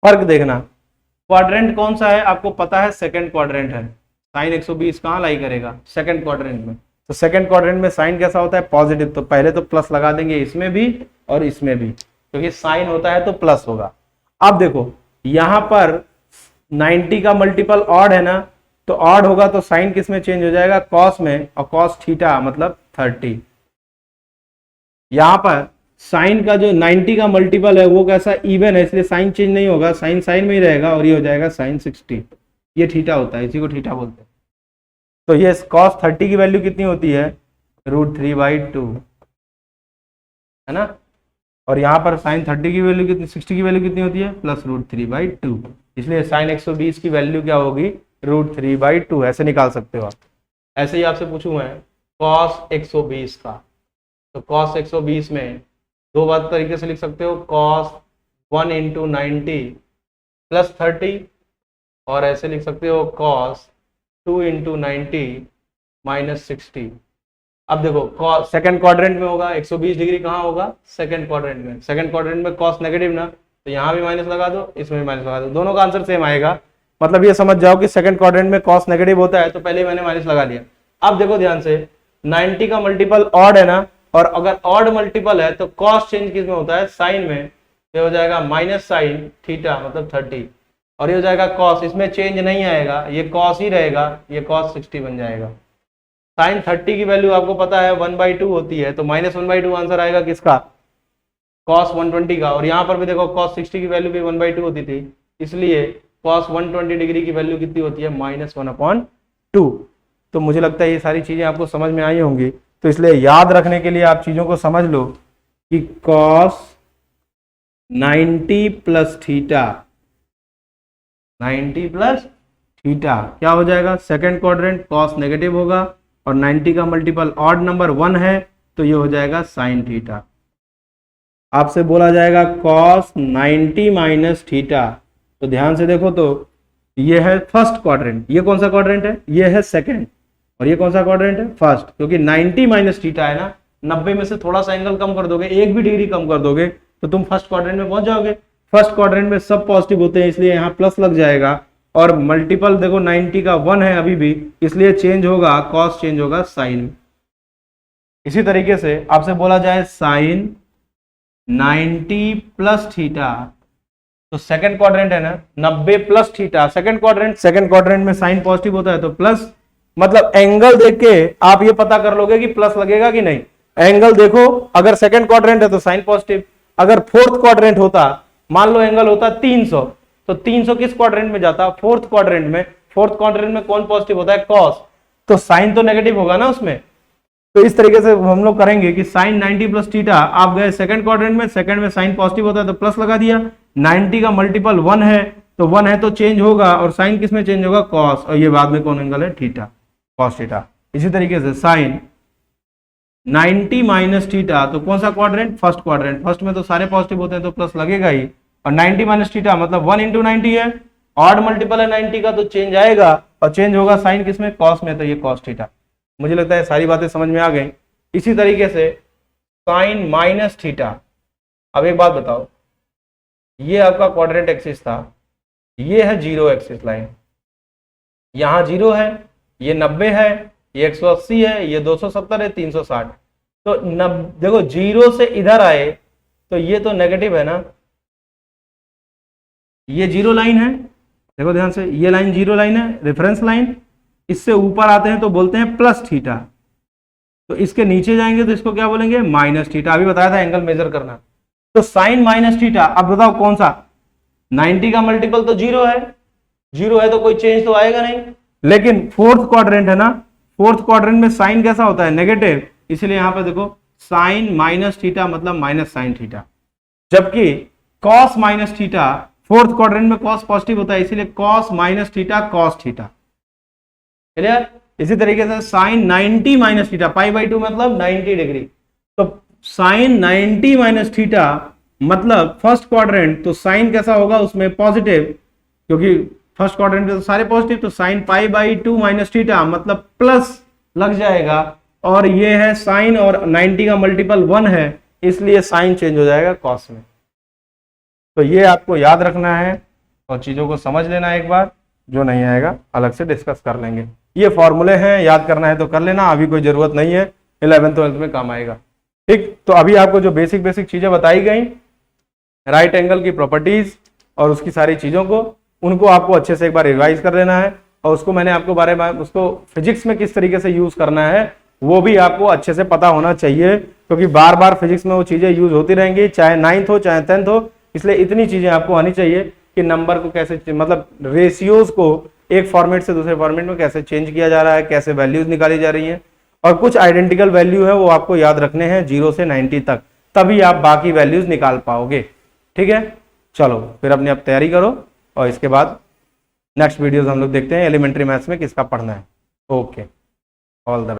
फर्क देखना। क्वाड्रेंट कौन सा है आपको पता है, सेकंड क्वाड्रेंट है। साइन 120 कहाँ लाई करेगा, सेकंड क्वाड्रेंट में। तो सेकंड क्वाड्रेंट में साइन कैसा होता है, पॉजिटिव, तो पहले तो प्लस लगा देंगे इसमें भी और इसमें भी, क्योंकि साइन होता है तो प्लस होगा। अब देखो यहां पर 90 का मल्टीपल ऑड है ना, तो ऑड होगा तो साइन किस में चेंज हो जाएगा, कॉस में, और कॉस थीटा मतलब 30। यहां पर साइन का जो 90 का मल्टीपल है वो कैसा, इवन है, इसलिए साइन चेंज नहीं होगा, साइन साइन में ही रहेगा, और ये हो जाएगा साइन 60। ये थीटा होता है, इसी को थीटा बोलते हैं। तो ये cos 30 की वैल्यू कितनी होती है, √3/2 है ना, और यहां पर साइन 30 की वैल्यू कितनी, 60 की वैल्यू कितनी होती है, प्लस √3/2। इसलिए साइन 120 की वैल्यू क्या होगी, √3/2। ऐसे निकाल सकते हो आप। ऐसे ही आपसे पूछूं मैं cos 120 का, तो cos 120 में दो बात तरीके से लिख सकते हो, cos 1 इंटू 90 प्लस 30, और ऐसे लिख सकते हो cos 2 इंटू 90 माइनस 60। अब देखो सेकंड क्वाड्रेंट में होगा, 120 डिग्री कहाँ होगा, सेकंड क्वाड्रेंट में। सेकंड क्वाड्रेंट में cos नेगेटिव ना, तो यहाँ भी माइनस लगा दो, इसमें भी माइनस लगा दो, दोनों का आंसर सेम आएगा। मतलब ये समझ जाओ कि सेकंड क्वाड्रेंट में cos नेगेटिव होता है, तो पहले मैंने माइनस लगा दिया। अब देखो ध्यान से, 90 का मल्टीपल ऑड है ना, और अगर ऑड मल्टीपल है तो cos चेंज किस में होता है, साइन में। ये हो जाएगा माइनस साइन थीटा मतलब 30, और ये हो जाएगा cos, इसमें चेंज नहीं आएगा, ये cos ही रहेगा, ये cos 60 बन जाएगा। साइन 30 की वैल्यू आपको पता है 1/2 होती है, तो माइनस 1/2 आंसर आएगा किसका, cos 120 का। और यहाँ पर भी देखो cos 60 की वैल्यू भी 1/2 होती थी, इसलिए cos 120 डिग्री की वैल्यू कितनी होती है, -1/2। तो मुझे लगता है ये सारी चीजें आपको समझ में आई होंगी, तो इसलिए याद रखने के लिए आप चीजों को समझ लो कि cos 90 plus theta, 90 plus theta क्या हो जाएगा, सेकेंड क्वाड्रेंट, cos नेगेटिव होगा और 90 का मल्टीपल ऑड नंबर 1 है तो ये हो जाएगा sin थीटा। आपसे बोला जाएगा cos 90 माइनस थीटा, तो ध्यान से देखो तो ये है फर्स्ट क्वाड्रेंट, ये कौन सा क्वाड्रेंट है, ये है सेकंड, और ये कौन सा क्वाड्रेंट है, फर्स्ट। क्योंकि 90 माइनस थीटा है ना, 90 में से थोड़ा सा एंगल कम कर दोगे, एक भी डिग्री कम कर दोगे तो तुम फर्स्ट क्वाड्रेंट में पहुंच जाओगे। फर्स्ट क्वाड्रेंट में सब पॉजिटिव होते हैं इसलिए यहाँ प्लस लग जाएगा, और मल्टीपल देखो 90 का 1 है अभी भी, इसलिए चेंज होगा, कॉस चेंज होगा साइन। इसी तरीके से आपसे बोला जाए साइन 90 प्लस थीटा, तो सेकंड क्वाड्रेंट है ना, 90 प्लस थीटा, सेकंड क्वाड्रेंट में साइन पॉजिटिव होता है तो प्लस, मतलब एंगल देख के आप ये पता कर लोगे कि प्लस लगेगा कि नहीं। एंगल देखो, अगर सेकंड क्वाड्रेंट है तो साइन पॉजिटिव, अगर फोर्थ क्वाड्रेंट होता, मान लो एंगल होता 300, तो 300 किस क्वाड्रेंट में जाता, फोर्थ क्वाड्रेंट में। फोर्थ क्वाड्रेंट में कौन पॉजिटिव होता है, कॉस, तो साइन तो नेगेटिव होगा ना उसमें। तो इस तरीके से हम लोग करेंगे कि साइन 90 प्लस थीटा, आप गए सेकंड क्वाड्रेंट में, सेकंड में साइन पॉजिटिव होता है तो प्लस लगा दिया, 90 का मल्टीपल 1 है तो 1 है तो चेंज होगा, और साइन किस में चेंज होगा, कॉस, और ये बाद में कौन एंगल है, थीटा, कॉस थीटा। इसी तरीके से साइन 90 माइनस थीटा, तो कौन सा क्वाड्रेंट, फर्स्ट क्वाड्रेंट, फर्स्ट में तो सारे पॉजिटिव होते हैं तो प्लस लगेगा ही, और 90 माइनस थीटा मतलब 1 इंटू 90 है, ऑड मल्टीपल है 90 का तो चेंज आएगा, और चेंज होगा साइन किसमें, कॉस में, तो ये कॉस थीटा। मुझे लगता है सारी बातें समझ में आ गई। इसी तरीके से साइन माइनस थीटा, अब एक बात बताओ, ये आपका क्वाड्रेंट एक्सिस था, ये है जीरो एक्सिस लाइन, यहां 0 है, ये 90 है, ये 180 है, ये 270 है, 360, तो देखो 0 से इधर आए तो ये तो नेगेटिव है ना, ये जीरो लाइन है, देखो ध्यान से, ये लाइन जीरो लाइन है, रेफरेंस लाइन, इससे ऊपर आते हैं तो बोलते हैं प्लस थीटा, तो इसके नीचे जाएंगे तो इसको क्या बोलेंगे, माइनस थीटा। अभी बताया था एंगल मेजर करना, तो साइन माइनस थीटा, अब बताओ कौन सा, 90 का मल्टीपल तो 0 है, 0 है तो कोई चेंज तो आएगा नहीं, लेकिन फोर्थ क्वाड्रेंट है ना, फोर्थ क्वाड्रेंट में साइन कैसा होता है, नेगेटिव, इसलिए यहां पर देखो साइन माइनस थीटा मतलब माइनस साइन थीटा, जबकि cos minus theta, fourth quadrant में कॉस पॉजिटिव होता है इसलिए cos minus theta cos theta, clear. इसी तरीके से साइन 90 माइनस थीटा, π/2 मतलब 90 डिग्री, तो साइन 90 माइनस थीटा मतलब फर्स्ट क्वाड्रेंट, तो साइन कैसा होगा उसमें, पॉजिटिव, क्योंकि फर्स्ट क्वाड्रेंट में तो सारे पॉजिटिव, तो साइन π/2 माइनस थीटा मतलब प्लस लग जाएगा, और ये है साइन, और 90 का मल्टीपल 1 है इसलिए साइन चेंज हो जाएगा कॉस में। तो ये आपको याद रखना है और चीजों को समझ लेना है, एक बार जो नहीं आएगा अलग से डिस्कस कर लेंगे। ये फॉर्मूले हैं, याद करना है तो कर लेना, अभी कोई जरूरत नहीं है, 11th 12th में काम आएगा, ठीक। तो अभी आपको जो बेसिक चीजें बताई गई, राइट एंगल की प्रॉपर्टीज और उसकी सारी चीजों को, उनको आपको अच्छे से एक बार रिवाइज कर लेना है, और उसको मैंने आपको बारे में, उसको फिजिक्स में किस तरीके से यूज करना है वो भी आपको अच्छे से पता होना चाहिए, क्योंकि बार बार फिजिक्स में वो चीजें यूज होती रहेंगी, चाहे 9th हो चाहे 10th हो, इसलिए इतनी चीजें आपको आनी चाहिए कि नंबर को कैसे, मतलब रेशियोज को एक फॉर्मेट से दूसरे फॉर्मेट में कैसे चेंज किया जा रहा है, कैसे वैल्यूज निकाली जा रही हैं, और कुछ आइडेंटिकल वैल्यू है वो आपको याद रखने हैं 0 से 90 तक, तभी आप बाकी वैल्यूज निकाल पाओगे, ठीक है। चलो फिर अपनी आप तैयारी करो, और इसके बाद नेक्स्ट वीडियोस हम लोग देखते हैं एलिमेंट्री मैथ्स में किसका पढ़ना है। Okay, all the